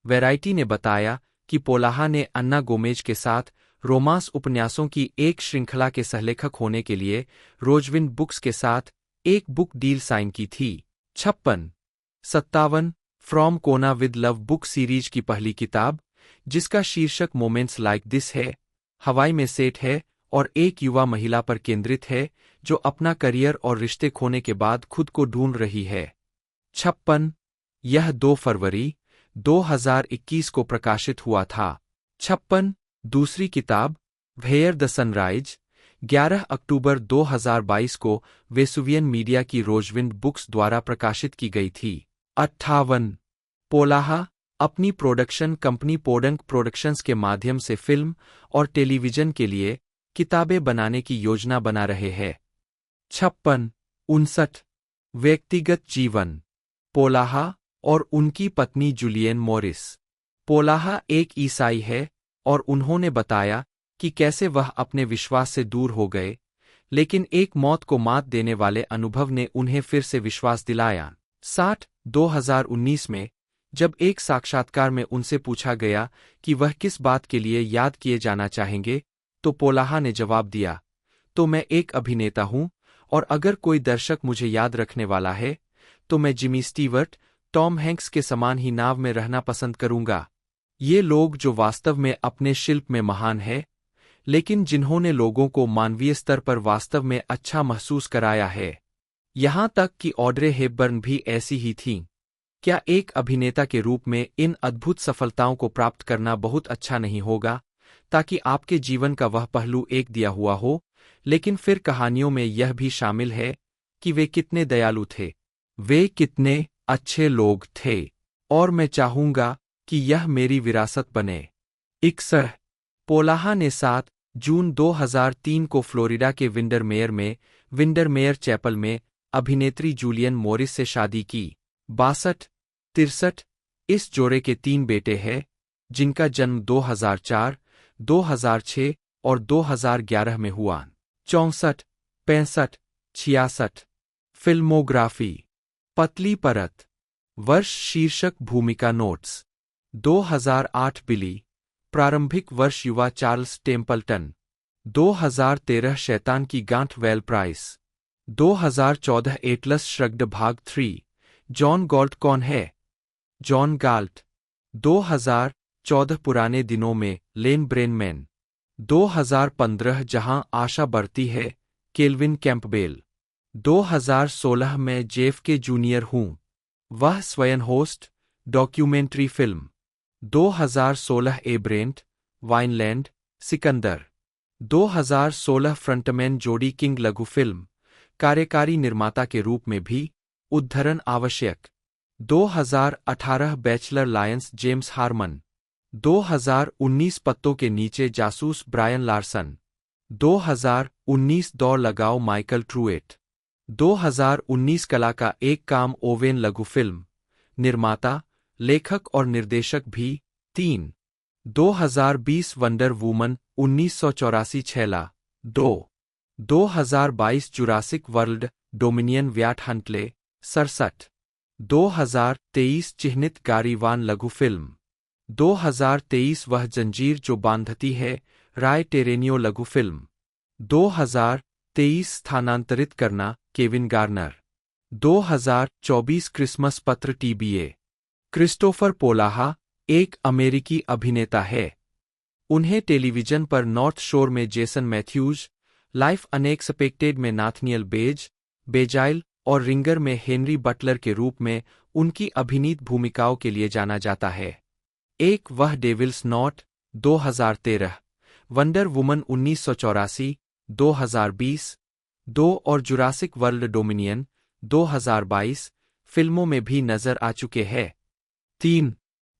वैरायटी ने बताया कि पोलाहा ने अन्ना गोमेज के साथ रोमांस उपन्यासों की एक श्रृंखला के सहलेखक होने के लिए रोजविन बुक्स के साथ एक बुक डील साइन की थी। 56. 57. फ्रॉम कोना विद लव बुक सीरीज की पहली किताब, जिसका शीर्षक मोमेंट्स लाइक दिस है, हवाई में सेट है और एक युवा महिला पर केंद्रित है जो अपना करियर और रिश्ते खोने के बाद खुद को ढूंढ रही है। 56. यह 2 फरवरी 2021 को प्रकाशित हुआ था। 56. दूसरी किताब व्हेयर द सनराइज 11 अक्टूबर 2022 को वेसुवियन मीडिया की रोजविन बुक्स द्वारा प्रकाशित की गई थी। 58. पोलाहा अपनी प्रोडक्शन कंपनी पोडंक प्रोडक्शंस के माध्यम से फिल्म और टेलीविजन के लिए किताबें बनाने की योजना बना रहे हैं। 56. 59. व्यक्तिगत जीवन पोलाहा और उनकी पत्नी जुलियन मॉरिस। पोलाहा एक ईसाई है और उन्होंने बताया कि कैसे वह अपने विश्वास से दूर हो गए, लेकिन एक मौत को मात देने वाले अनुभव ने उन्हें फिर से विश्वास दिलाया। 60. 2019 में जब एक साक्षात्कार में उनसे पूछा गया कि वह किस बात के लिए याद किए जाना चाहेंगे, तो पोलाहा ने जवाब दिया, तो मैं एक अभिनेता हूं और अगर कोई दर्शक मुझे याद रखने वाला है, तो मैं जिमी स्टीवर्ट, टॉम हैंक्स के समान ही नाव में रहना पसंद करूंगा। ये लोग जो वास्तव में अपने शिल्प में महान हैं, लेकिन जिन्होंने लोगों को मानवीय स्तर पर वास्तव में अच्छा महसूस कराया है। यहां तक कि ऑड्रे हेपबर्न भी ऐसी ही थीं। क्या एक अभिनेता के रूप में इन अद्भुत सफलताओं को प्राप्त करना बहुत अच्छा नहीं होगा, ताकि आपके जीवन का वह पहलू एक दिया हुआ हो, लेकिन फिर कहानियों में यह भी शामिल है कि वे कितने दयालु थे, वे कितने अच्छे लोग थे, और मैं चाहूंगा कि यह मेरी विरासत बने। 61. पोलाहा ने 7 जून 2003 को फ्लोरिडा के विंडरमेयर चैपल में अभिनेत्री जूलियन मॉरिस से शादी की। 62. 63. इस जोड़े के 3 बेटे हैं, जिनका जन्म 2004, 2006 और 2011 में हुआ। 64. 65. 66. फिल्मोग्राफी पतली परत वर्ष शीर्षक भूमिका नोट्स 2008 बिली प्रारंभिक वर्ष युवा चार्ल्स टेम्पल्टन 2013 शैतान की गांठ वेल प्राइस 2014 एटलस श्रग्ड भाग 3 जॉन गॉल्ट कौन है? जॉन गाल्ट 2014 पुराने दिनों में लेन ब्रेनमैन 2015 जहां आशा बढ़ती है केल्विन कैंपबेल 2016 में जेफ के जूनियर हूं वह स्वयं होस्ट डॉक्यूमेंट्री फिल्म 2016 ए ब्रेंट वाइनलैंड सिकंदर 2016 फ्रंटमैन जोडी किंग लघु फिल्म कार्यकारी निर्माता के रूप में भी उद्धरण आवश्यक 2018 बैचलर लायंस जेम्स हार्मन 2019 पत्तों के नीचे जासूस ब्रायन लार्सन 2019 दौड़ लगाओ माइकल ट्रूएट 2019 कला का एक काम ओवेन लघु फिल्म निर्माता लेखक और निर्देशक भी 3 2020 वंडर वूमन 1984 छैला 2 2022 जुरासिक वर्ल्ड डोमिनियन व्याट हंटले 67 2023 चिह्नित गारीवान लघु फिल्म 2023 वह जंजीर जो बांधती है राय टेरेनियो लघु फिल्म 2023 स्थानांतरित करना केविन गार्नर 2024 क्रिसमस पत्र टीबीए क्रिस्टोफर पोलाहा एक अमेरिकी अभिनेता है। उन्हें टेलीविजन पर नॉर्थ शोर में जेसन मैथ्यूज, लाइफ अनएक्सपेक्टेड में नाथनियल बेजाइल और रिंगर में हेनरी बटलर के रूप में उनकी अभिनीत भूमिकाओं के लिए जाना जाता है। एक वह डेविल्स नॉट 2013, वंडर वुमन 1984, 2020, 2 और जुरासिक वर्ल्ड डोमिनियन 2022 फिल्मों में भी नजर आ चुके हैं। 3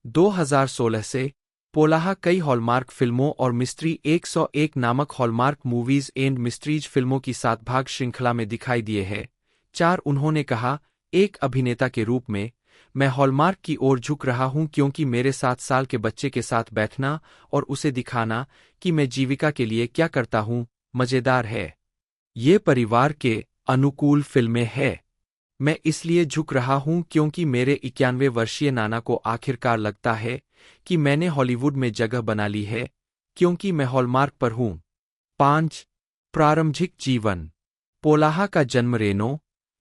2016 से पोलाहा कई हॉलमार्क फिल्मों और मिस्ट्री 101 नामक हॉलमार्क मूवीज एंड मिस्ट्रीज फिल्मों की 7 भाग श्रृंखला में दिखाई दिए हैं। 4 उन्होंने कहा, एक अभिनेता के रूप में मैं हॉलमार्क की ओर झुक रहा हूं क्योंकि मेरे 7 साल के बच्चे के साथ बैठना और उसे दिखाना कि मैं जीविका के लिए क्या करता हूं मजेदार है। ये परिवार के अनुकूल फिल्में हैं। मैं इसलिए झुक रहा हूं क्योंकि मेरे 91 वर्षीय नाना को आखिरकार लगता है कि मैंने हॉलीवुड में जगह बना ली है क्योंकि मैं हॉलमार्क पर हूं। 5 प्रारंभिक जीवन पोलाहा का जन्म रेनो,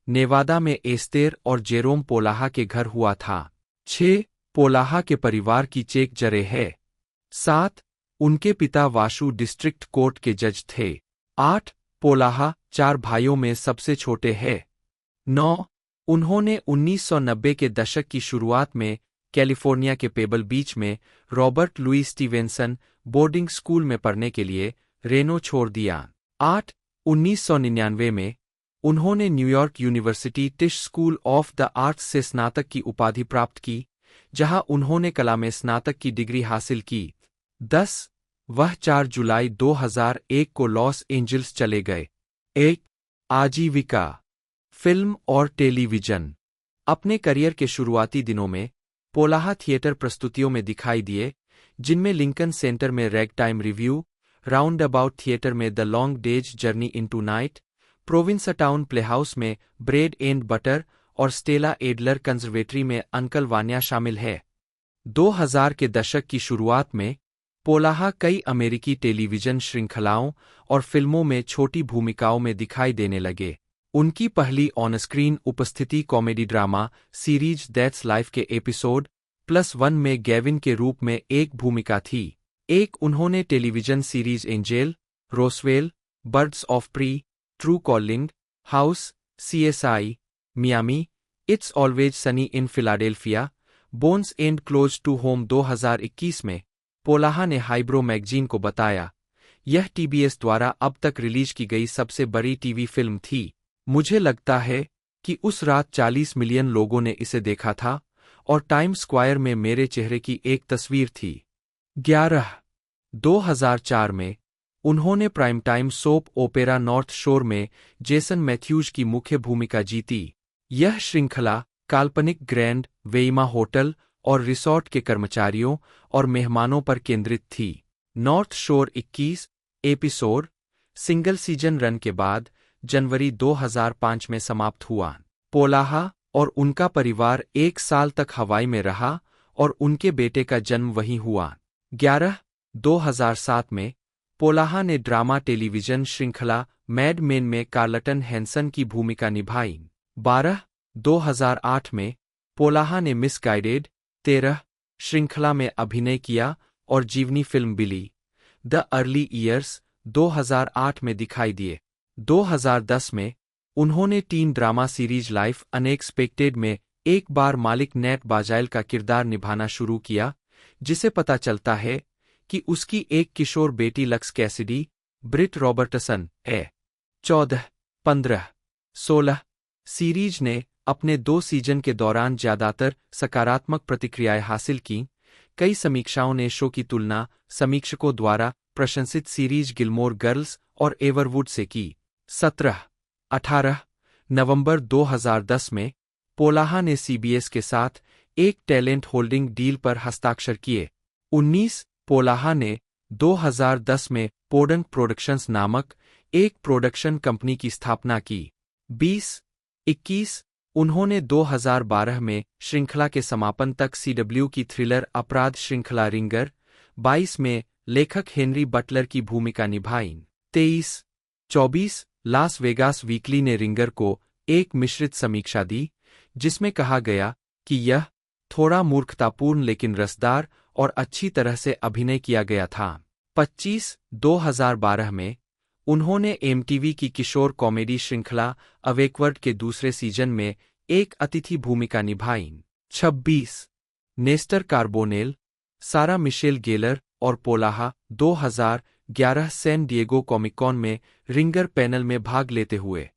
नेवादा में एस्तेर और जेरोम पोलाहा के घर हुआ था। 6 पोलाहा के परिवार की चेक जरे है। 7 उनके पिता वाशु डिस्ट्रिक्ट कोर्ट के जज थे। 8 पोलाहा 4 भाइयों में सबसे छोटे हैं। 9 उन्होंने 1990 के दशक की शुरुआत में कैलिफोर्निया के पेबल बीच में Robert Louis Stevenson boarding school में पढ़ने के लिए रेनो छोड़ दिया। 8 1999 में उन्होंने New York university टिश school of the arts से स्नातक की उपाधि प्राप्त की, जहां उन्होंने कला में स्नातक की डिग्री हासिल की। 10 वह 4 जुलाई 2001 को लॉस एंजल्स चले गए। 1 आजीविका फिल्म और टेलीविजन अपने करियर के शुरुआती दिनों में पोलाहा थिएटर प्रस्तुतियों में दिखाई दिए, जिनमें लिंकन सेंटर में ragtime review, round about theatre में the long day's journey into night, Provincetown playhouse में ब्रेड एंड बटर और स्टेला एडलर कंजर्वेटरी में अंकल वान्या शामिल है। 2000 के दशक की शुरुआत में पोलाहा कई अमेरिकी टेलीविजन श्रृंखलाओं और फिल्मों में छोटी भूमिकाओं में दिखाई देने लगे। उनकी पहली ऑन-स्क्रीन उपस्थिति comedy drama series that's life के एपिसोड +1 में गैविन के रूप में एक भूमिका थी। एक उन्होंने television series Angel, Roswell, birds of prey, true calling, house, CSI, Miami, it's always sunny in Philadelphia, bones and close to home 2021 में पोलाहा ने हाइब्रो मैगजीन को बताया, यह TBS द्वारा अब तक रिलीज की गई सबसे बड़ी टीवी फिल्म थी। मुझे लगता है कि उस रात 40 मिलियन लोगों ने इसे देखा था और टाइम्स स्क्वायर में मेरे चेहरे की एक तस्वीर थी। 11 2004 में उन्होंने prime time soap opera north शोर में जेसन मैथ्यूज की मुख्य भूमिका जीती। यह श्रृंखला काल्पनिक ग्रैंड वेइमा होटल और रिसॉर्ट के कर्मचारियों और मेहमानों पर केंद्रित थी। नॉर्थ शोर 21 एपिसोड सिंगल सीजन रन के बाद जनवरी 2005 में समाप्त हुआ। पोलाहा और उनका परिवार 1 साल तक हवाई में रहा और उनके बेटे का जन्म वहीं हुआ। 11 2007 में पोलाहा ने ड्रामा टेलीविजन श्रृंखला मैड मेन में कार्लटन हैंसन की भूमिका निभाई। 12 2008 में पोलाहा ने मिसगाइडेड 13 श्रृंखला में अभिनय किया और जीवनी film Billy the early years 2008 में दिखाई दिए। 2010 में उन्होंने teen drama series life unexpected में एक बार मालिक नेट बाजाइल का किरदार निभाना शुरू किया, जिसे पता चलता है कि उसकी एक किशोर बेटी लक्स कैसिडी, ब्रिट रॉबर्टसन है। 14, 15, 16 सीरीज ने अपने 2 सीजन के दौरान ज्यादातर सकारात्मक प्रतिक्रियाएं हासिल की। कई समीक्षाओं ने शो की तुलना समीक्षकों द्वारा प्रशंसित सीरीज गिलमोर गर्ल्स और एवरवुड से की। 17, 18 नवंबर 2010 में पोलाहा ने सीबीएस के साथ एक टैलेंट होल्डिंग डील पर हस्ताक्षर किए। 19 पोलाहा ने 2010 में पोडंक प्रोडक्शंस नामक एक प्रोडक्शन कंपनी की स्थापना की। 20-21 उन्होंने 2012 में श्रृंखला के समापन तक सीडब्ल्यू की थ्रिलर अपराध श्रृंखला रिंगर 22 में लेखक हेनरी बटलर की भूमिका निभाई। 23-24 लास वेगास वीकली ने रिंगर को एक मिश्रित समीक्षा दी, जिसमें कहा गया कि यह थोड़ा मूर्खतापूर्ण लेकिन रसदार और अच्छी तरह से अभिनय किया गया था। 25-2012 में उन्होंने एमटीवी की किशोर कॉमेडी श्रृंखला अवेकवर्ड के दूसरे सीजन में एक अतिथि भूमिका निभाई। 26 नेस्टर कार्बोनेल, सारा मिशेल गेलर और पोलाहा 2011 सैन डिएगो कॉमिक-कॉन में रिंगर पैनल में भाग लेते हुए।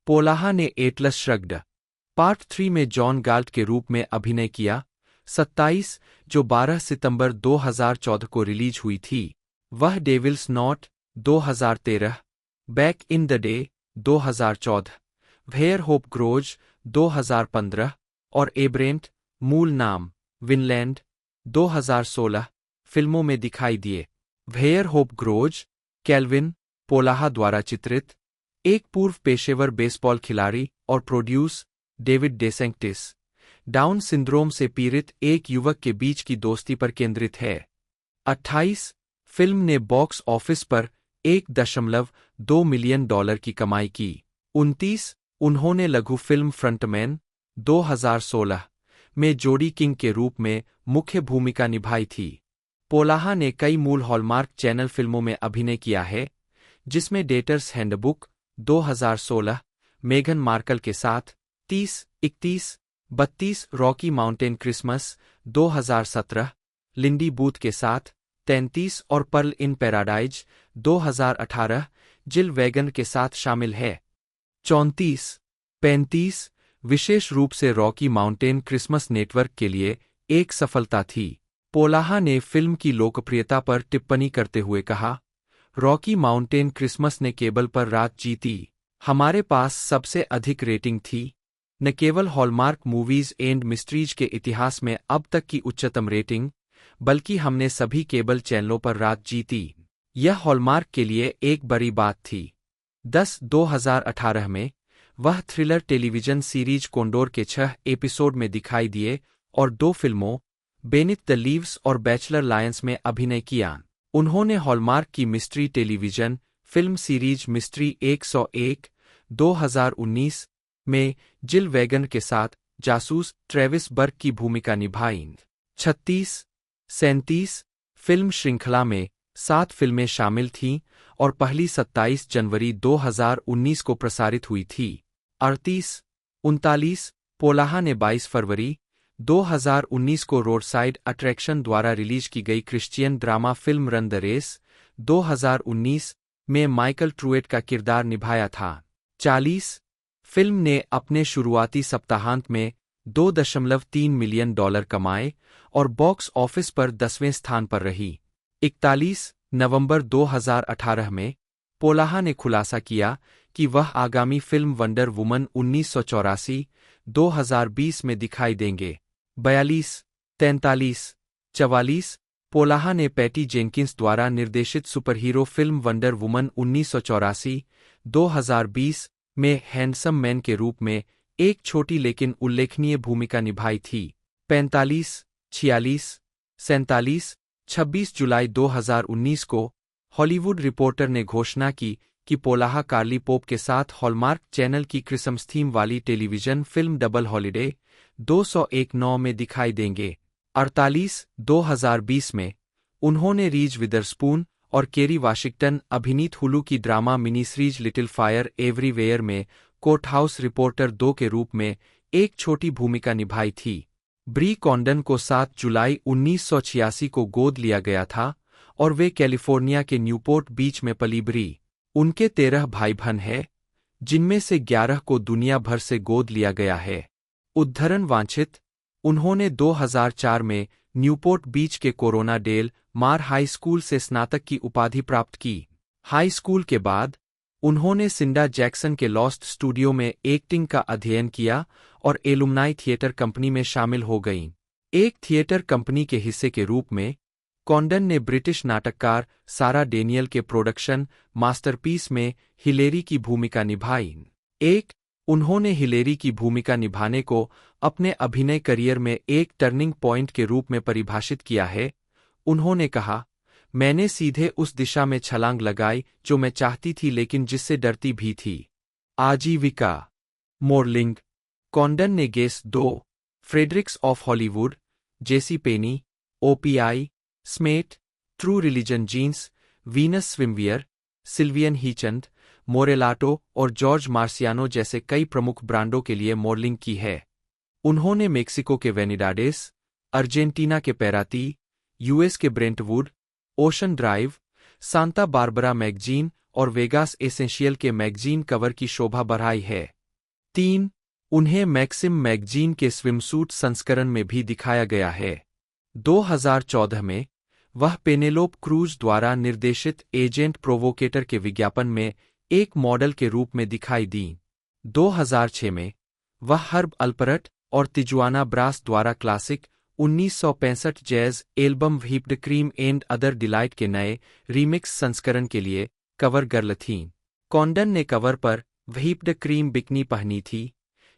पोलाहा ने एटलस श्रग्ड पार्ट 3 में जॉन गाल्ट के रूप में अभिनय किया। 27 जो 12 सितंबर 2014 को रिलीज हुई थी। वह devil's knot 2013, back in the day 2014, where hope grows 2015 और एब्रेंट मूल नाम विनलैंड 2016 फिल्मों में दिखाई दिए। वेयर होप ग्रोज कैल्विन पोलाहा द्वारा चित्रित एक पूर्व पेशेवर बेसबॉल खिलाड़ी और produce David DeSantis down syndrome से पीड़ित एक युवक के बीच की दोस्ती पर केंद्रित है। 28 फिल्म ने बॉक्स ऑफिस पर $1.2 मिलियन की कमाई की। 29 उन्होंने लघु फिल्म फ्रंटमैन 2016 में जोडी किंग के रूप में मुख्य भूमिका निभाई थी। पोलाहा ने कई मूल हॉलमार्क चैनल फिल्मों में अभिनय किया है, जिसमें डेटर्स हैंडबुक 2016, मेघन मार्कल के साथ 30, 31, 32 Rocky mountain Christmas 2017, Lindy booth के साथ 33 और पर्ल इन पैराडाइज 2018 जिल वैगन के साथ शामिल है। 34, 35 विशेष रूप से रॉकी माउंटेन क्रिसमस नेटवर्क के लिए एक सफलता थी। पोलाहा ने फिल्म की लोकप्रियता पर टिप्पणी करते हुए कहा, रॉकी माउंटेन क्रिसमस ने केबल पर रात जीती। हमारे पास सबसे अधिक रेटिंग थी, न केवल हॉलमार्क मूवीज एंड मिस्ट्रीज के इतिहास में अब तक की उच्चतम रेटिंग, बल्कि हमने सभी केबल चैनलों पर रात जीती। यह हॉलमार्क के लिए एक बड़ी बात थी। 2018 में वह थ्रिलर टेलीविजन सीरीज कोंडोर के 6 एपिसोड में दिखाई दिए और 2 फिल्मों बेनिथ द लीव्स और बैचलर लायंस में अभिनय किया। उन्होंने हॉलमार्क की mystery television film series mystery 101 2019 में जिल वैगन के साथ जासूस ट्रेविस बर्ग की भूमिका निभाई। 36, 37 फिल्म श्रृंखला में 7 फिल्में शामिल थीं और पहली 27 जनवरी 2019 को प्रसारित हुई थी। 38, 39 पोलाहा ने 22 फरवरी 2019 को रोडसाइड अट्रैक्शन द्वारा रिलीज की गई Christian drama film run the race 2019 में माइकल ट्रूएट का किरदार निभाया था। 40 फिल्म ने अपने शुरुआती सप्ताहांत में $2.3 मिलियन कमाए और बॉक्स ऑफिस पर 10वें स्थान पर रही। 41 नवंबर 2018 में पोलाहा ने खुलासा किया कि वह आगामी फिल्म वंडर वुमन 1984 2020 में दिखाई देंगे। 42, 43, 44 पोलाहा ने पैटी जेंकिंस द्वारा निर्देशित सुपरहीरो फिल्म वंडर वुमन 1984 2020 में हैंडसम मैन के रूप में एक छोटी लेकिन उल्लेखनीय भूमिका निभाई थी। 45, 46, 47 26 जुलाई 2019 को हॉलीवुड रिपोर्टर ने घोषणा की कि पोलाहा कार्ली पोप के साथ हॉलमार्क चैनल की क्रिसमस थीम वाली टेलीविजन फिल्म डबल हॉलिडे 201 में दिखाई देंगे। 48 2020 में उन्होंने रीज विदरस्पून और केरी वाशिंगटन अभिनीत हुलू की drama mini series little fire everywhere में कोर्ट हाउस रिपोर्टर 2 के रूप में एक छोटी भूमिका निभाई थी। ब्री कॉन्डन को 7 जुलाई 1986 को गोद लिया गया था और वे कैलिफोर्निया के न्यूपोर्ट बीच में पली बड़ी। उनके 13 भाई बहन हैं, जिनमें से 11 को दुनिया भर से गोद लिया गया है। उद्धरण वांछित, उन्होंने 2004 में न्यूपोर्ट बीच के कोरोना डेल मार हाई स्कूल से स्नातक की उपाधि प्राप्त की। हाई स्कूल के बाद उन्होंने सिंडा जैक्सन के लॉस्ट स्टूडियो में एक्टिंग का अध्ययन किया और एलुमनाई थिएटर कंपनी में शामिल हो गईं। एक थिएटर कंपनी के हिस्से के रूप में कॉन्डन ने ब्रिटिश नाटककार सारा डेनियल के प्रोडक्शन मास्टरपीस में हिलेरी की भूमिका निभाई। उन्होंने हिलेरी की भूमिका निभाने को अपने अभिनय करियर में एक टर्निंग पॉइंट के रूप में परिभाषित किया है। उन्होंने कहा, मैंने सीधे उस दिशा में छलांग लगाई जो मैं चाहती थी लेकिन जिससे डरती भी थी। आजीविका। मॉडलिंग। कॉन्डन ने Guess 2, Frederick's of Hollywood, J C Penney, OPI, Smet, true religion jeans, Venus swimwear, Sylvian हीचंद, मोरेलाटो और जॉर्ज मार्सियानो जैसे कई प्रमुख ब्रांडों के लिए मॉडलिंग की है। उन्होंने मेक्सिको के वेनिडाडेस, अर्जेंटीना के पेराती, यूएस के Brentwood, ocean drive, Santa Barbara magazine और वेगास एसेंशियल के मैगजीन कवर की शोभा बढ़ाई है। 3. उन्हें मैक्सिम मैगजीन के स्विमसूट संस्करण में भी दिखाया गया है। 2014 में वह पेनेलोप क्रूज द्वारा निर्देशित एजेंट प्रोवोकेटर के विज्ञापन में एक मॉडल के रूप में दिखाई दी। 2006 में वह हर्ब अल्परट और तिजुआना ब्रास द्वारा classic 1965 jazz album whipped cream and other delight के नए रीमिक्स संस्करण के लिए कवर गर्ल थीं। कॉन्डन ने कवर पर व्हिप्ड क्रीम बिकनी पहनी थी,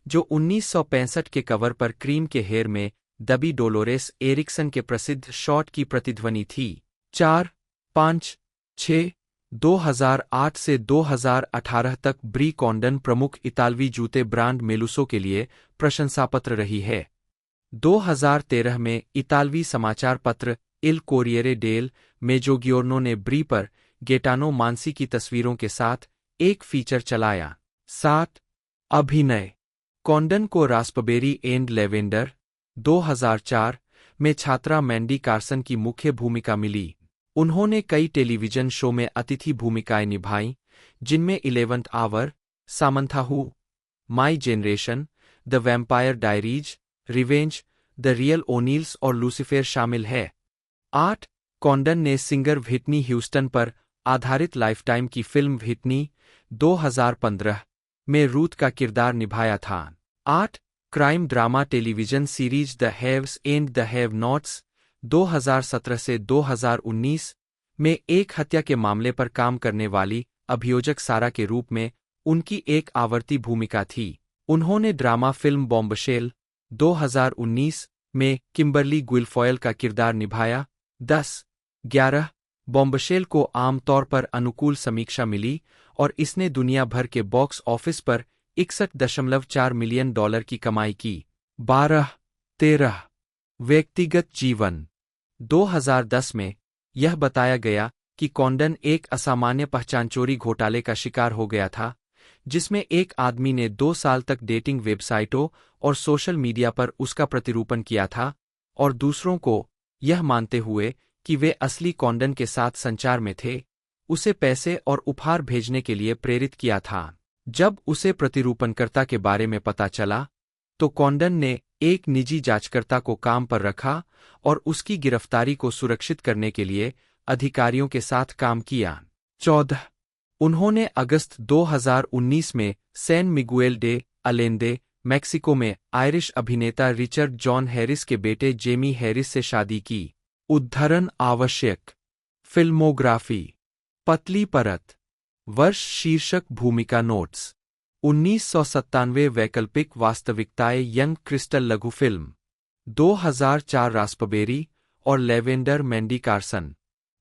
जो 1965 के कवर पर क्रीम के हेयर में दबी डोलोरेस एरिक्सन के प्रसिद्ध शॉट की प्रतिध्वनि थी। 4, 5, 6, 2008 से 2018 तक ब्री कॉन्डन प्रमुख इतालवी जूते ब्रांड मेलुसो के लिए प्रशंसापत्र रही है। 2013 में इतालवी समाचार पत्र इल कोरिएरे डेल मेजोगियोर्नो ने ब्री पर गेटानो मांसी की तस्वीरों के साथ एक फीचर चलाया। 7. अभिनय। कॉन्डन को रास्पबेरी एंड लेवेंडर 2004 में छात्रा मैंडी कार्सन की मुख्य भूमिका मिली। उन्होंने कई टेलीविजन शो में अतिथि भूमिकाएं निभाईं, जिनमें 11th hour, Samantha who, my generation, the vampire diaries, revenge, the real O'Neals और लूसीफेर शामिल है। 8. कॉन्डन ने सिंगर व्हिटनी ह्यूस्टन पर आधारित लाइफटाइम की फिल्म व्हिटनी 2015 में रूथ का किरदार निभाया था। 8. Crime drama television series the haves and the have nots 2017 से 2019 में एक हत्या के मामले पर काम करने वाली अभियोजक सारा के रूप में उनकी एक आवर्ती भूमिका थी। उन्होंने ड्रामा फिल्म बॉम्बशेल 2019 में किम्बरली गुइलफॉयल का किरदार निभाया। 10. 11. बॉम्बशेल को आमतौर पर अनुकूल समीक्षा मिली और इसने दुनिया भर के बॉक्स ऑफिस पर $61.4 मिलियन की कमाई की। 12. 13. व्यक्तिगत जीवन। 2010 में यह बताया गया कि कॉन्डन एक असामान्य पहचानचोरी घोटाले का शिकार हो गया था, जिसमें एक आदमी ने 2 साल तक डेटिंग वेबसाइटों और सोशल मीडिया पर उसका प्रतिरूपण किया था और दूसरों को यह मानते हुए कि वे असली कॉन्डन के साथ संचार में थे, उसे पैसे और उपहार भेजने के लिए प्रेरित किया था। जब उसे प्रतिरूपणकर्ता के बारे में पता चला, तो कॉन्डन ने एक निजी जांचकर्ता को काम पर रखा और उसकी गिरफ्तारी को सुरक्षित करने के लिए अधिकारियों के साथ काम किया। 14. उन्होंने अगस्त 2019 में San Miguel de Allende, Mexico में आयरिश अभिनेता रिचर्ड जॉन हैरिस के बेटे जेमी हैरिस से शादी की। उद्धरण आवश्यक। फिल्मोग्राफी। पतली परत। वर्ष शीर्षक भूमिका नोट्स 1997 वैकल्पिक वास्तविकताएं यंग क्रिस्टल लघु फिल्म 2004 रास्पबेरी और लेवेंडर मैंडी कार्सन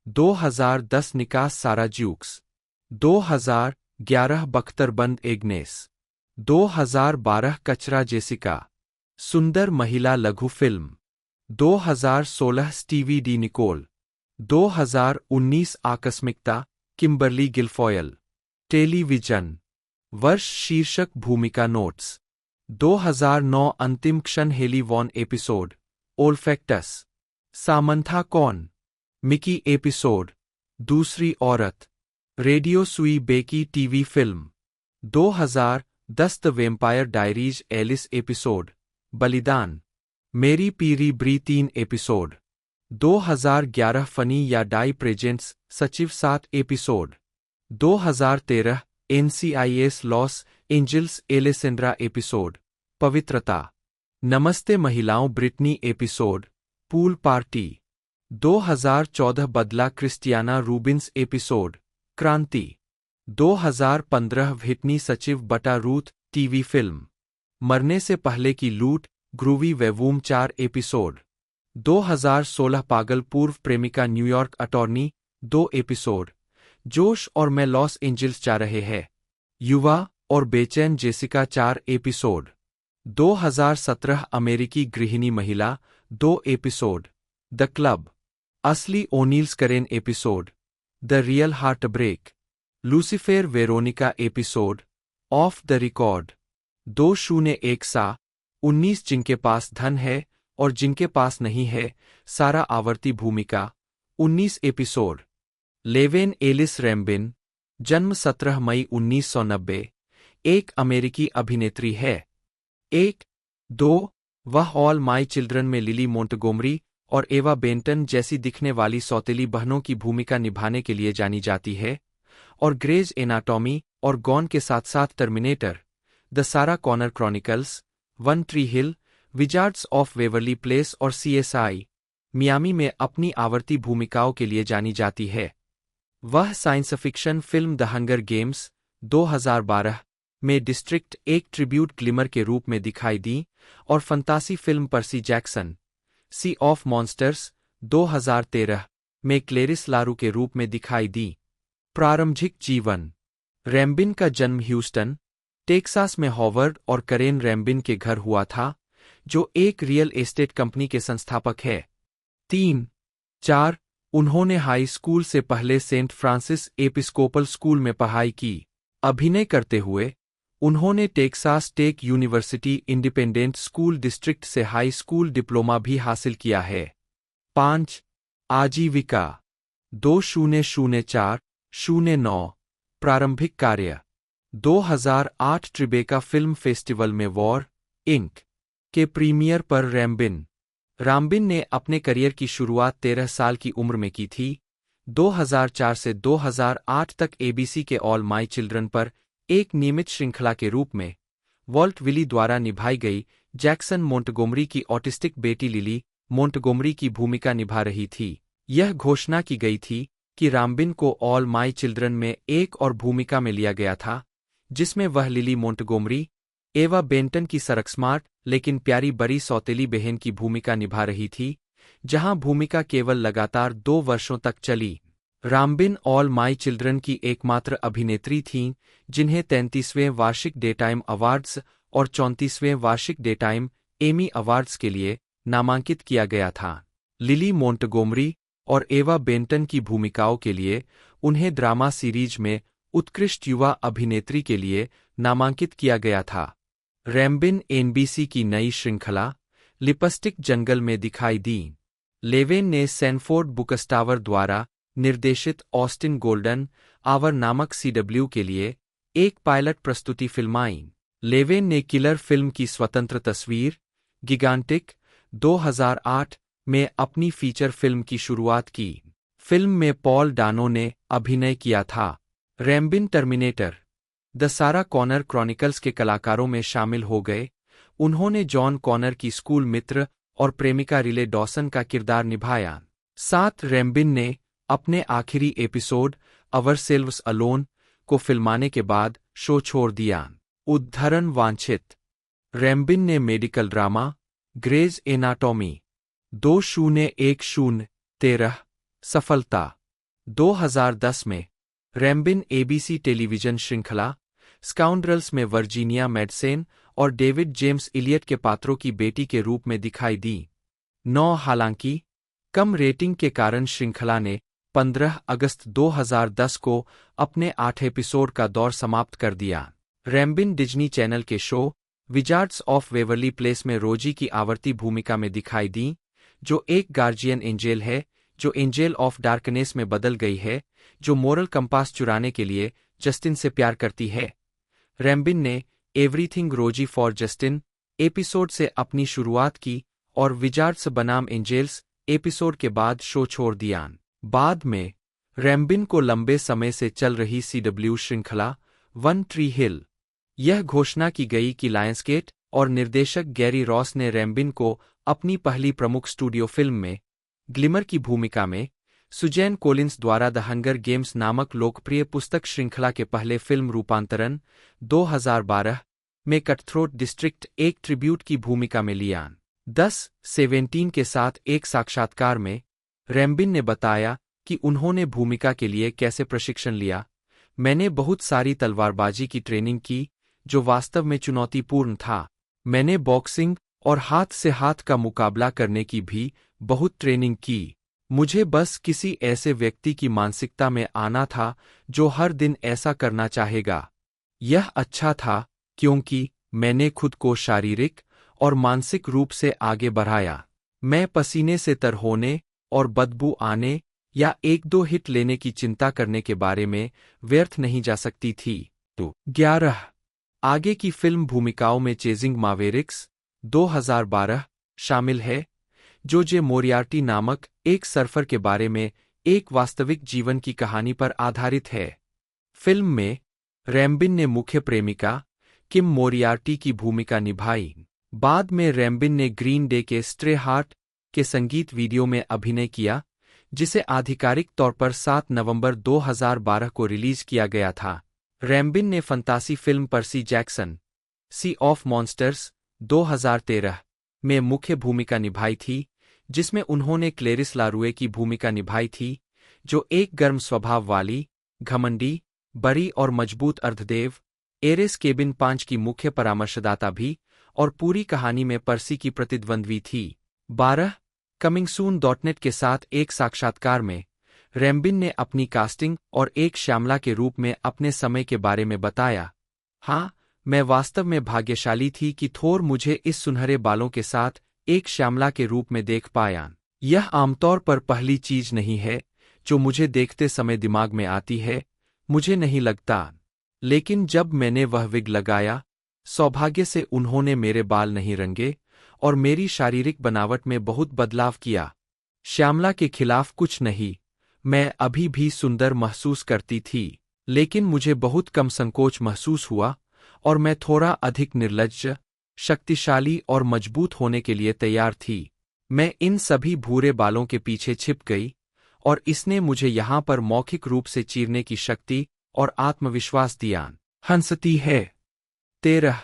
2010 निकास सारा ज्यूक्स 2011 बख्तरबंद एग्नेस 2012 कचरा जेसिका सुंदर महिला लघु फिल्म 2016 स्टीवी डी निकोल 2019 आकस्मिकता किम्बरली गिलफॉयल। टेलीविजन। वर्ष शीर्षक भूमिका नोट्स 2009 अंतिम क्षण Haley Vaughn episode Olfactus. Samantha कौन। मिकी एपिसोड, दूसरी औरत, रेडियो सुई Becky TV film, 2010 the vampire diaries Alice episode, बलिदान, मेरी पीरी ब्री 3 एपिसोड, 2011 फनी या डाई प्रेजेंट्स सचिव 7 episode, 2013 NCIS Los Angeles Alessandra episode, पवित्रता, नमस्ते महिलाओं ब्रिटनी एपिसोड, पूल पार्टी, 2014 बदला क्रिस्टियाना रूबिन्स एपिसोड, क्रांति, 2015 व्हिटनी सचिव बटा रूथ टीवी फिल्म, मरने से पहले की लूट ग्रूवी वेवूम 4 एपिसोड, 2016 पागल पूर्व प्रेमिका न्यूयॉर्क अटॉर्नी 2 एपिसोड, जोश और मैं लॉस एंजल्स जा रहे हैं, युवा और बेचैन जेसिका 4 एपिसोड, 2017 अमेरिकी गृहिणी महिला 2 एपिसोड, द क्लब, असली O'Neals Karen episode, the real heart break, Lucifer Veronica episode, off the record, 2019 जिनके पास धन है और जिनके पास नहीं है, सारा आवर्ती भूमिका, 19 एपिसोड, लेवेन एलिस रैम्बिन, जन्म 17 मई 1990, एक अमेरिकी अभिनेत्री है। 1-2 वह ऑल माई चिल्ड्रन में लिली मोंटगोमरी और एवा बेंटन जैसी दिखने वाली सौतेली बहनों की भूमिका निभाने के लिए जानी जाती है, और ग्रेज एनाटॉमी और गॉन के साथ साथ Terminator, the Sarah Connor chronicles, one tree hill, wizards of Waverly place और CSI मियामी में अपनी आवर्ती भूमिकाओं के लिए जानी जाती है। वह science fiction film the hunger games 2012 में डिस्ट्रिक्ट एक ट्रिब्यूट ग्लिमर के रूप में दिखाई दी और फंतासी film Percy Jackson sea of monsters 2013 में क्लेरिस लारू के रूप में दिखाई दी। प्रारंभिक जीवन, रैम्बिन का जन्म ह्यूस्टन, टेक्सास में हॉवर्ड और करेन रैम्बिन के घर हुआ था, जो एक रियल एस्टेट कंपनी के संस्थापक है। 3-4 उन्होंने हाई स्कूल से पहले सेंट फ्रांसिस एपिस्कोपल स्कूल में पढ़ाई की। अभिनय करते हुए उन्होंने Texas tech university independent school district से हाई स्कूल डिप्लोमा भी हासिल किया है। 5 आजीविका, 2004-09 प्रारंभिक कार्य, 2008 ट्रिबेका फिल्म फेस्टिवल में वॉर इंक के प्रीमियर पर रैम्बिन ने अपने करियर की शुरुआत 13 साल की उम्र में की थी। 2004 से 2008 तक ABC के ऑल माई चिल्ड्रन पर एक नियमित श्रृंखला के रूप में वॉल्ट विली द्वारा निभाई गई जैक्सन मोंटगोमरी की ऑटिस्टिक बेटी लिली मोंटगोमरी की भूमिका निभा रही थी। यह घोषणा की गई थी कि रैम्बिन को ऑल माई चिल्ड्रन में एक और भूमिका में लिया गया था, जिसमें वह लिली मोंटगोमरी, एवा बेंटन की सरकस्मार्ट लेकिन प्यारी बड़ी सौतेली बहन की भूमिका निभा रही थी, जहां भूमिका केवल लगातार 2 वर्षों तक चली। रैम्बिन ऑल माई चिल्ड्रन की एकमात्र अभिनेत्री थीं जिन्हें 33वें वार्षिक डेटाइम अवार्ड्स और 34वें वार्षिक डेटाइम एमी अवार्ड्स के लिए नामांकित किया गया था। लिली मोंटगोमरी और एवा बेंटन की भूमिकाओं के लिए उन्हें ड्रामा सीरीज में उत्कृष्ट युवा अभिनेत्री के लिए नामांकित किया गया था। रैम्बिन NBC की नई श्रृंखला लिपस्टिक जंगल में दिखाई दी। लेवेन ने सैनफोर्ड बुकस्टावर द्वारा निर्देशित ऑस्टिन गोल्डन आवर नामक CW के लिए एक पायलट प्रस्तुति फिल्माई। लेवेन ने किलर फिल्म की स्वतंत्र तस्वीर गिगांटिक 2008 में अपनी फीचर फिल्म की शुरुआत की। फिल्म में पॉल डानो ने अभिनय किया था। रैम्बिन terminator, the Sarah Connor chronicles के कलाकारों में शामिल हो गए। उन्होंने जॉन कॉनर की स्कूल मित्र और प्रेमिका रिले डॉसन का किरदार निभाया। 7 रैम्बिन ने अपने आखिरी एपिसोड अवर सेल्व्स अलोन को फिल्माने के बाद शो छोड़ दिया। उद्धरण वांछित, रैम्बिन ने मेडिकल ड्रामा ग्रेज एनाटॉमी 2010-13 सफलता। 2010 में रैम्बिन ABC टेलीविजन श्रृंखला स्काउंड्रल्स में वर्जीनिया मैडसेन और डेविड जेम्स इलियट के पात्रों की बेटी के रूप में दिखाई दी। 9 हालांकि कम रेटिंग के कारण श्रृंखला ने 15 अगस्त 2010 को अपने 8 एपिसोड का दौर समाप्त कर दिया। रैम्बिन डिज्नी चैनल के show Wizards of Waverly place में रोजी की आवर्ती भूमिका में दिखाई दी, जो एक गार्जियन एंजेल है जो एंजल ऑफ डार्कनेस में बदल गई है, जो मोरल कंपास चुराने के लिए जस्टिन से प्यार करती है। रैम्बिन ने एवरीथिंग रोजी फॉर जस्टिन एपिसोड से अपनी शुरुआत की और विजार्ड्स बनाम एंजेल्स एपिसोड के बाद शो छोड़ दिया। बाद में रैम्बिन को लंबे समय से चल रही CW श्रृंखला वन ट्री हिल यह घोषणा की गई कि लायंसगेट और निर्देशक गैरी रॉस ने रैम्बिन को अपनी पहली प्रमुख स्टूडियो फिल्म में ग्लिमर की भूमिका में सुजैन कोलिंस द्वारा द हंगर गेम्स नामक लोकप्रिय पुस्तक श्रृंखला के पहले फिल्म रूपांतरण 2012 में कटथ्रोट डिस्ट्रिक्ट एक ट्रिब्यूट की भूमिका में लिया। 10/17 के साथ एक साक्षात्कार में रैम्बिन ने बताया कि उन्होंने भूमिका के लिए कैसे प्रशिक्षण लिया। मैंने बहुत सारी तलवारबाजी की ट्रेनिंग की जो वास्तव में चुनौतीपूर्ण था। मैंने बॉक्सिंग और हाथ से हाथ का मुकाबला करने की भी बहुत ट्रेनिंग की। मुझे बस किसी ऐसे व्यक्ति की मानसिकता में आना था जो हर दिन ऐसा करना चाहेगा। यह अच्छा था क्योंकि मैंने खुद को शारीरिक और मानसिक रूप से आगे बढ़ाया। मैं पसीने से तर होने और बदबू आने या 1-2 हिट लेने की चिंता करने के बारे में व्यर्थ नहीं जा सकती थी। तो 11 आगे की फिल्म भूमिकाओं में चेजिंग मावेरिक्स 2012 शामिल है, जो जे मोरियार्टी नामक एक सर्फर के बारे में एक वास्तविक जीवन की कहानी पर आधारित है। फिल्म में रैम्बिन ने मुख्य प्रेमिका किम मोरियार्टी की भूमिका निभाई। बाद में रैम्बिन ने ग्रीन डे के स्ट्रे हार्ट के संगीत वीडियो में अभिनय किया, जिसे आधिकारिक तौर पर 7 नवंबर 2012 को रिलीज किया गया था। रैम्बिन ने फंतासी film Percy Jackson sea of monsters 2013 में मुख्य भूमिका निभाई थी, जिसमें उन्होंने क्लेरिस लारुए की भूमिका निभाई थी, जो एक गर्म स्वभाव वाली, घमंडी, बड़ी और मजबूत अर्धदेव एरेस केबिन 5 की मुख्य परामर्शदाता भी और पूरी कहानी में पर्सी की प्रतिद्वंद्वी थी। 12 कमिंगसून.net के साथ एक साक्षात्कार में रैम्बिन ने अपनी कास्टिंग और एक श्यामला के रूप में अपने समय के बारे में बताया। हाँ, मैं वास्तव में भाग्यशाली थी कि थोर मुझे इस सुनहरे बालों के साथ एक श्यामला के रूप में देख पाया। यह आमतौर पर पहली चीज नहीं है जो मुझे देखते समय दिमाग में आती है, मुझे नहीं लगता। लेकिन जब मैंने वह विग लगाया, सौभाग्य से उन्होंने मेरे बाल नहीं रंगे और मेरी शारीरिक बनावट में बहुत बदलाव किया। श्यामला के खिलाफ कुछ नहीं, मैं अभी भी सुंदर महसूस करती थी, लेकिन मुझे बहुत कम संकोच महसूस हुआ और मैं थोड़ा अधिक निर्लज्ज, शक्तिशाली और मजबूत होने के लिए तैयार थी। मैं इन सभी भूरे बालों के पीछे छिप गई और इसने मुझे यहाँ पर मौखिक रूप से चीरने की शक्ति और आत्मविश्वास दिया। हंसती है। 13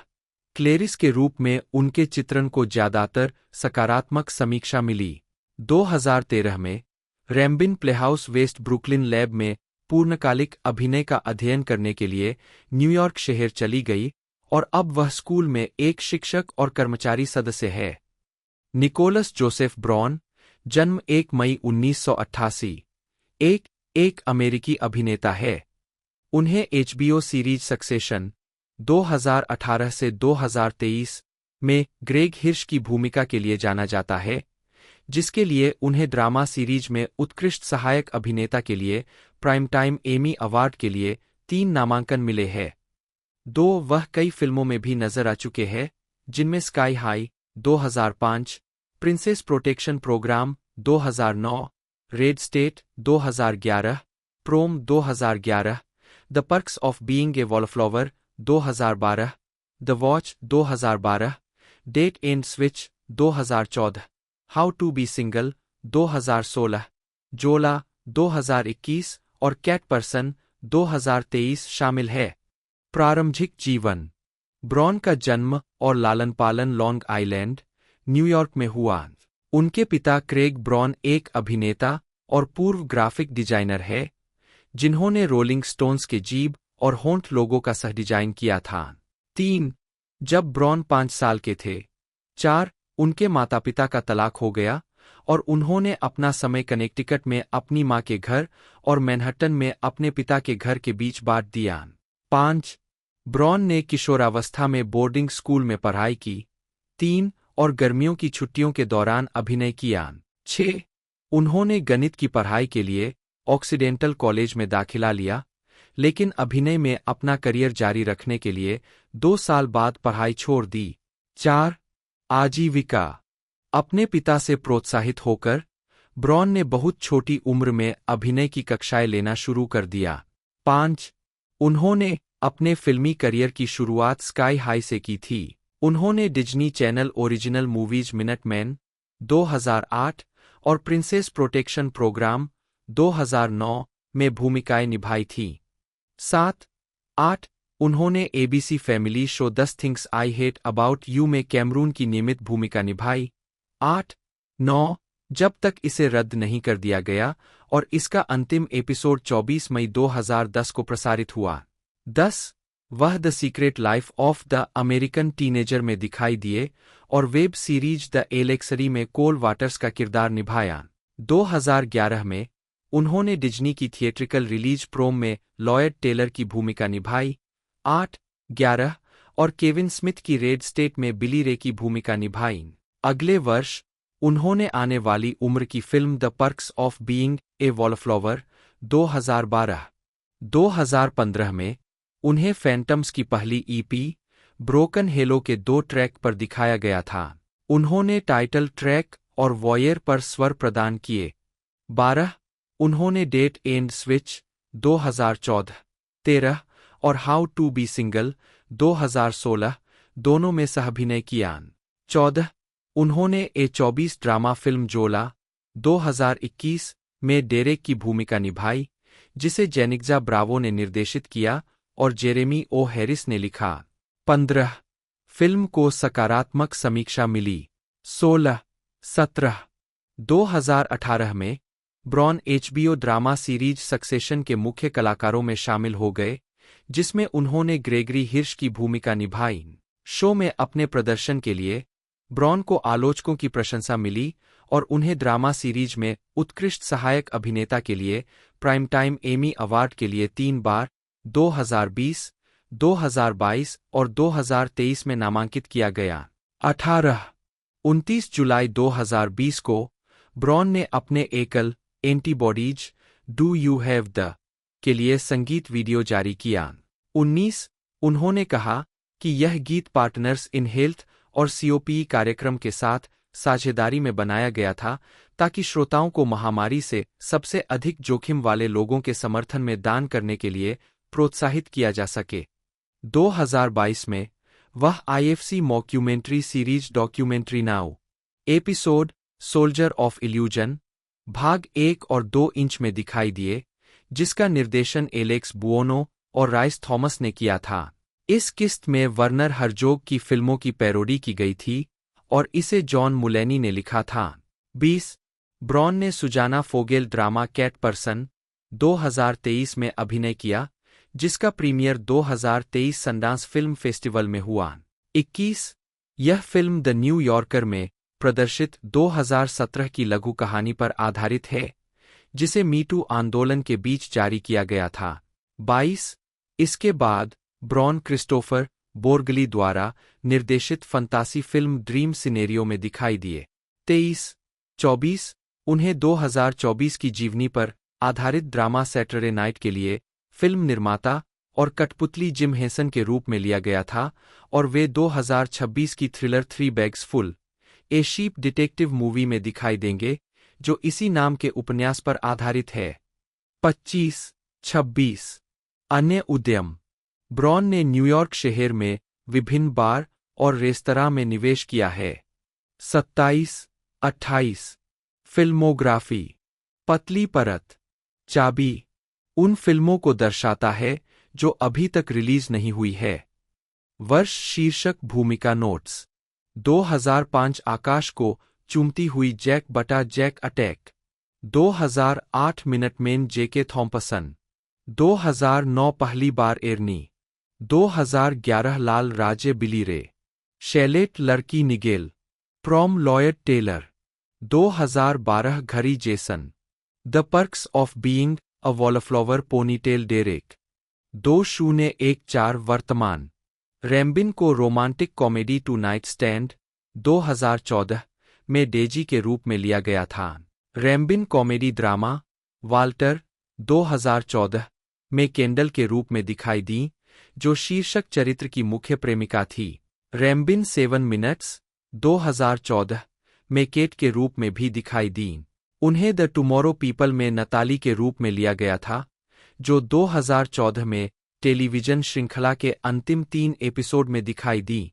क्लेरिस के रूप में उनके चित्रण को ज्यादातर सकारात्मक समीक्षा मिली। 2013 में रैम्बिन प्लेहाउस वेस्ट ब्रुकलिन लैब में पूर्णकालिक अभिनय का अध्ययन करने के लिए न्यूयॉर्क शहर चली गई और अब वह स्कूल में एक शिक्षक और कर्मचारी सदस्य है। निकोलस जोसेफ ब्रॉन, जन्म 1 मई 1988, एक अमेरिकी अभिनेता है। उन्हें HBO सीरीज सक्सेशन 2018 से 2023 में ग्रेग हिर्श की भूमिका के लिए जाना जाता है, जिसके लिए उन्हें ड्रामा सीरीज में उत्कृष्ट सहायक अभिनेता के लिए प्राइम टाइम एमी अवार्ड के लिए 3 नामांकन मिले हैं। 2 वह कई फिल्मों में भी नजर आ चुके हैं, जिनमें sky high 2005, princess protection program 2009, red state 2011, prom 2011, the perks of being a wallflower 2012, the watch 2012, date and switch 2014, how to be single 2016, Zola 2021 और कैट पर्सन 2023 शामिल है। प्रारंभिक जीवन। ब्रॉन का जन्म और लालन पालन लॉन्ग आइलैंड, न्यूयॉर्क में हुआ। उनके पिता क्रेग ब्रॉन एक अभिनेता और पूर्व ग्राफिक डिजाइनर है, जिन्होंने रोलिंग स्टोन्स के जीभ और होंठ लोगों का सह डिजाइन किया था। 3 जब ब्रॉन 5 साल के थे। 4 उनके माता पिता का तलाक हो गया और उन्होंने अपना समय कनेक्टिकट में अपनी मां के घर और मैनहट्टन में अपने पिता के घर के बीच बांट दिया। 5 ब्रॉन ने किशोरावस्था में बोर्डिंग स्कूल में पढ़ाई की। 3 और गर्मियों की छुट्टियों के दौरान अभिनय किया। 6 उन्होंने गणित की पढ़ाई के लिए ऑक्सीडेंटल कॉलेज में दाखिला लिया, लेकिन अभिनय में अपना करियर जारी रखने के लिए 2 साल बाद पढ़ाई छोड़ दी। 4. आजीविका। अपने पिता से प्रोत्साहित होकर ब्रॉन ने बहुत छोटी उम्र में अभिनय की कक्षाएं लेना शुरू कर दिया। 5. उन्होंने अपने फिल्मी करियर की शुरुआत स्काई हाई से की थी। उन्होंने Disney channel original movies Minuteman 2008 और प्रिंसेस प्रोटेक्शन प्रोग्राम 2009 में भूमिकाएं निभाई थीं। 7. 8. उन्होंने ABC family show 10 things I hate about you में कैमरून की नियमित भूमिका निभाई। 8. 9. जब तक इसे रद्द नहीं कर दिया गया और इसका अंतिम एपिसोड 24 मई 2010 को प्रसारित हुआ। 10. वह the secret life of the American teenager में दिखाई दिए और वेब सीरीज द एलेक्सरी में कोल वाटर्स का किरदार निभाया। 2011 में उन्होंने डिज्नी की थिएट्रिकल रिलीज प्रोम में लॉयड टेलर की भूमिका निभाई। 8, 11 और केविन स्मिथ की रेड स्टेट में बिली रे की भूमिका निभाई। अगले वर्ष उन्होंने आने वाली उम्र की film the perks of being a wallflower 2012। 2015 में उन्हें फैंटम्स की पहली ईपी ब्रोकन हेलो के 2 ट्रैक पर दिखाया गया था। उन्होंने टाइटल ट्रैक और वॉयर पर स्वर प्रदान किए। 12. उन्होंने डेट एंड स्विच 2014, 13 और हाउ टू बी सिंगल 2016 दोनों में सहअभिनय किया। 14. उन्होंने A24 ड्रामा फिल्म जोला 2021 में डेरेक की भूमिका निभाई, जिसे जेनिग्जा ब्रावो ने निर्देशित किया और जेरेमी ओ हैरिस ने लिखा। 15. फिल्म को सकारात्मक समीक्षा मिली। 16. 17. 2018 में Braun HBO drama series succession के मुख्य कलाकारों में शामिल हो गए, जिसमें उन्होंने ग्रेगरी हिर्श की भूमिका निभाई। शो में अपने प्रदर्शन के लिए ब्रॉन को आलोचकों की प्रशंसा मिली और उन्हें ड्रामा सीरीज में उत्कृष्ट सहायक अभिनेता के लिए प्राइम टाइम एमी अवार्ड के लिए 3 बार 2020, 2022 और 2023 में नामांकित किया गया। 18. 29 जुलाई 2020 को ब्रॉन ने अपने एकल antibodies do you have the के लिए संगीत वीडियो जारी किया। 19. उन्होंने कहा कि यह गीत पार्टनर्स इन हेल्थ और COPE कार्यक्रम के साथ साझेदारी में बनाया गया था ताकि श्रोताओं को महामारी से सबसे अधिक जोखिम वाले लोगों के समर्थन में दान करने के लिए प्रोत्साहित किया जा सके। 2022 में वह IFC mockumentary series documentary now episode soldier of illusion भाग 1 और 2 इंच में दिखाई दिए, जिसका निर्देशन एलेक्स बुओनो और राइस थॉमस ने किया था। इस किस्त में वर्नर हर्जोग की फिल्मों की पैरोडी की गई थी और इसे जॉन मुलैनी ने लिखा था। 20. ब्रॉन ने सुजाना फोगेल ड्रामा कैट पर्सन 2023 में अभिनय किया, जिसका प्रीमियर 2023 सनडांस फिल्म फेस्टिवल में हुआ। 21. यह फिल्म द न्यू यॉर्कर में प्रदर्शित 2017 की लघु कहानी पर आधारित है, जिसे मीटू आंदोलन के बीच जारी किया गया था। 22. इसके बाद ब्रॉन क्रिस्टोफर बोर्गली द्वारा निर्देशित फंतासी फिल्म ड्रीम सिनेरियो में दिखाई दिए। 23. 24. उन्हें 2024 की जीवनी पर आधारित ड्रामा सैटरडे नाइट के लिए फिल्म निर्माता और कठपुतली जिम हेंसन के रूप में लिया गया था और वे 2026 की thriller 3 bags full a sheep detective movie में दिखाई देंगे, जो इसी नाम के उपन्यास पर आधारित है। 25. 26. अन्य उद्यम। ब्रॉन ने न्यूयॉर्क शहर में विभिन्न बार और रेस्तरां में निवेश किया है। 27. 28. फिल्मोग्राफी। पतली परत। चाबी उन फिल्मों को दर्शाता है जो अभी तक रिलीज नहीं हुई है। वर्ष शीर्षक भूमिका नोट्स। 2005 आकाश को चूमती हुई जैक बटा जैक अटैक। 2008 मिनटमैन जेके थॉम्पसन। 2009 पहली बार एर्नी। 2011 लाल राजे बिली रे। शैलेट लड़की निगेल। Prom Lloyd Taylor. 2012 घड़ी Jason. The perks of being a wallflower ponytail Derek. 2014 वर्तमान। रैम्बिन को romantic comedy two night stand 2014 में डेजी के रूप में लिया गया था। रैम्बिन कॉमेडी ड्रामा वाल्टर 2014 में केंडल के रूप में दिखाई दी, जो शीर्षक चरित्र की मुख्य प्रेमिका थी। रैम्बिन 7 मिनट्स 2014 में केट के रूप में भी दिखाई दी। उन्हें द टुमारो पीपल में नताली के रूप में लिया गया था, जो 2014 में टेलीविजन श्रृंखला के अंतिम 3 एपिसोड में दिखाई दी।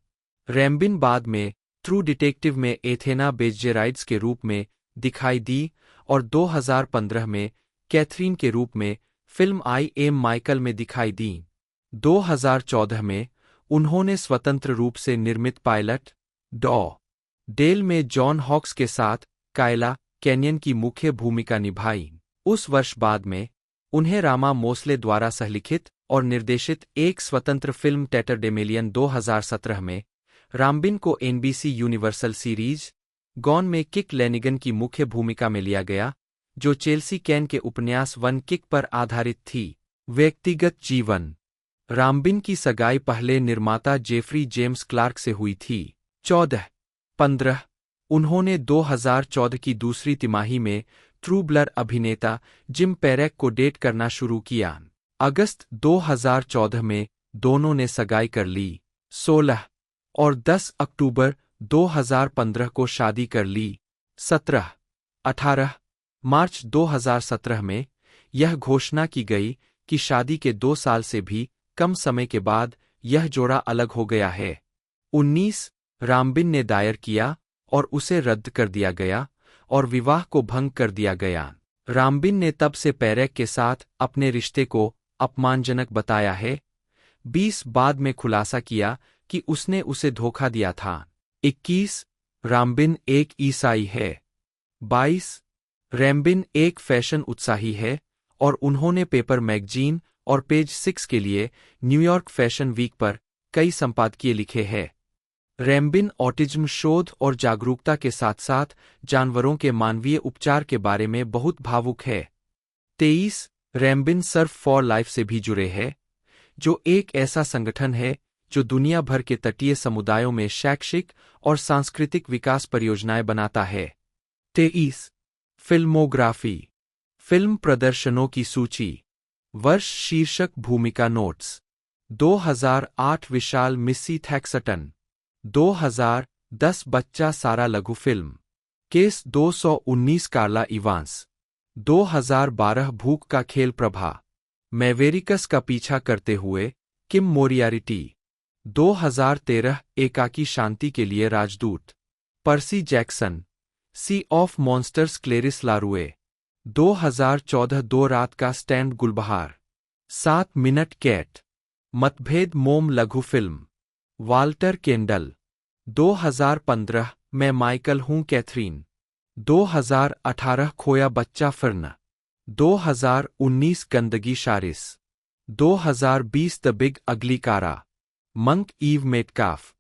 रैम्बिन बाद में ट्रू डिटेक्टिव में एथेना बेजजेराइड्स के रूप में दिखाई दी और 2015 में कैथरीन के रूप में फिल्म आई एम माइकल में दिखाई दी। 2014 में उन्होंने स्वतंत्र रूप से निर्मित पायलट डॉ डेल में जॉन हॉक्स के साथ कायला कैनियन की मुख्य भूमिका निभाई। उस वर्ष बाद में उन्हें रामा मोसले द्वारा सहलिखित और निर्देशित एक स्वतंत्र फिल्म टैटरडेमेलियन 2017 में राम्बिन को एनबीसी यूनिवर्सल सीरीज गॉन में किक लेनिगन की मुख्य भूमिका में लिया गया, जो चेल्सी कैन के उपन्यास वन किक पर आधारित थी। व्यक्तिगत जीवन। राम्बिन की सगाई पहले निर्माता जेफरी जेम्स क्लार्क से हुई थी। 14-15 उन्होंने 2014 की दूसरी तिमाही में ट्रू ब्लड अभिनेता जिम पेरेक को डेट करना शुरू किया। अगस्त 2014 में दोनों ने सगाई कर ली। 16 और 10 अक्टूबर 2015 को शादी कर ली। 17-18 मार्च 2017 में यह घोषणा की गई कि शादी के 2 साल से भी कम समय के बाद यह जोड़ा अलग हो गया है। 19 राम्बिन ने दायर किया और उसे रद्द कर दिया गया और विवाह को भंग कर दिया गया। राम्बिन ने तब से पेरेक के साथ अपने रिश्ते को अपमानजनक बताया है। 20 बाद में खुलासा किया कि उसने उसे धोखा दिया था। 21 राम्बिन एक ईसाई है। 22 रैम्बिन एक फैशन उत्साही है और उन्होंने पेपर मैगजीन और पेज 6 के लिए न्यूयॉर्क फैशन वीक पर कई संपादकीय लिखे हैं। रैम्बिन ऑटिज्म शोध और जागरूकता के साथ साथ जानवरों के मानवीय उपचार के बारे में बहुत भावुक है। 23 रैम्बिन सर्फ फॉर लाइफ से भी जुड़े हैं, जो एक ऐसा संगठन है जो दुनिया भर के तटीय समुदायों में शैक्षिक और सांस्कृतिक विकास परियोजनाएं बनाता है। 23 फिल्मोग्राफी। फिल्म प्रदर्शनों की सूची। वर्ष शीर्षक भूमिका नोट्स। 2008 विशाल मिस्सी थैक्सटन। 2010 बच्चा सारा लघु फिल्म। केस 219 कार्ला इवांस। 2012 भूख का खेल प्रभा। मैवेरिकस का पीछा करते हुए किम मोरियारिटी। 2013 एकाकी शांति के लिए राजदूत। Percy Jackson. Sea of monsters Clarisse Larue. 2014 दो रात का स्टैंड गुलबहार। 7 मिनट कैट। मतभेद मोम लघु फिल्म। Walter candle. 2015 मैं माइकल हूं कैथरीन। 2018 खोया बच्चा फिरन। 2019 गंदगी शारिस। 2020 द बिग अगली कारा। Monk ewe Metcalfe.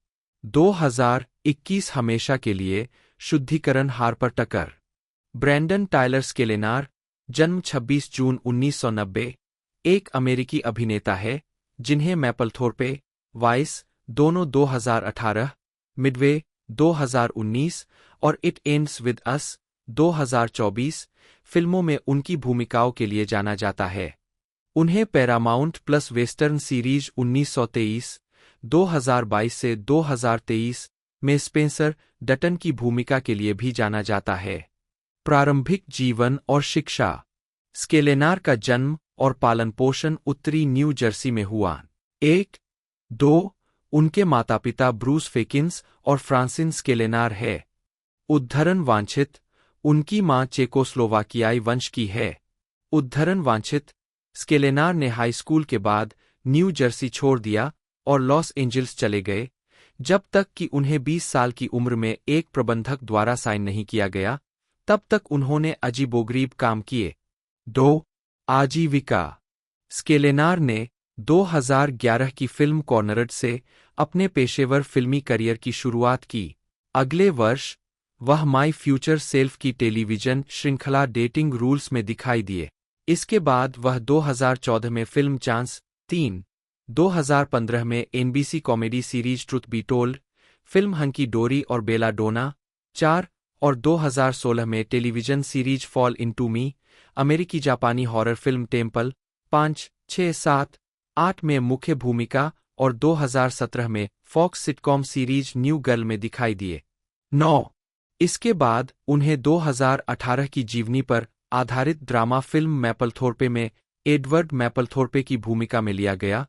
2021 हमेशा के लिए शुद्धिकरण हार्पर टकर। ब्रैंडन टायलर स्केलेनार, जन्म 26 जून 1990, एक अमेरिकी अभिनेता है जिन्हें मैपलथोर्पे, वाइस दोनों 2018, मिडवे 2019 और इट एंड्स विद अस 2024 फिल्मों में उनकी भूमिकाओं के लिए जाना जाता है। उन्हें पैरामाउंट प्लस वेस्टर्न सीरीज 1923, 2022 से 2023 में स्पेंसर डटन की भूमिका के लिए भी जाना जाता है। प्रारंभिक जीवन और शिक्षा। स्केलेनार का जन्म और पालन पोषण उत्तरी न्यू जर्सी में हुआ। 1-2 उनके माता पिता ब्रूस फेकिंस और फ्रांसिन स्केलेनार है। उद्धरण वांछित, उनकी मां चेकोस्लोवाकियाई वंश की है। उद्धरण वांछित, स्केलेनार ने हाई स्कूल के बाद न्यू जर्सी छोड़ दिया और लॉस एंजल्स चले गए, जब तक कि उन्हें 20 साल की उम्र में एक प्रबंधक द्वारा साइन नहीं किया गया। तब तक उन्होंने अजीबोगरीब काम किए। 2 आजीविका। स्केलेनार ने 2011 की फिल्म कॉर्नरड से अपने पेशेवर फिल्मी करियर की शुरुआत की। अगले वर्ष वह माई फ्यूचर सेल्फ की टेलीविजन श्रृंखला डेटिंग रूल्स में दिखाई दिए। इसके बाद वह 2014 में फिल्म चांस 3, 2015 में NBC comedy series truth be told, film Hunky Dory और बेला डोना 4 और 2016 में television series fall into me, अमेरिकी जापानी हॉरर फिल्म टेम्पल 5, 6, 7, 8 में मुख्य भूमिका और 2017 में Fox sitcom series new girl में दिखाई दिए। 9। इसके बाद उन्हें 2018 की जीवनी पर आधारित ड्रामा फिल्म मैपलथोर्पे में एडवर्ड मैपलथोर्पे की भूमिका में लिया गया,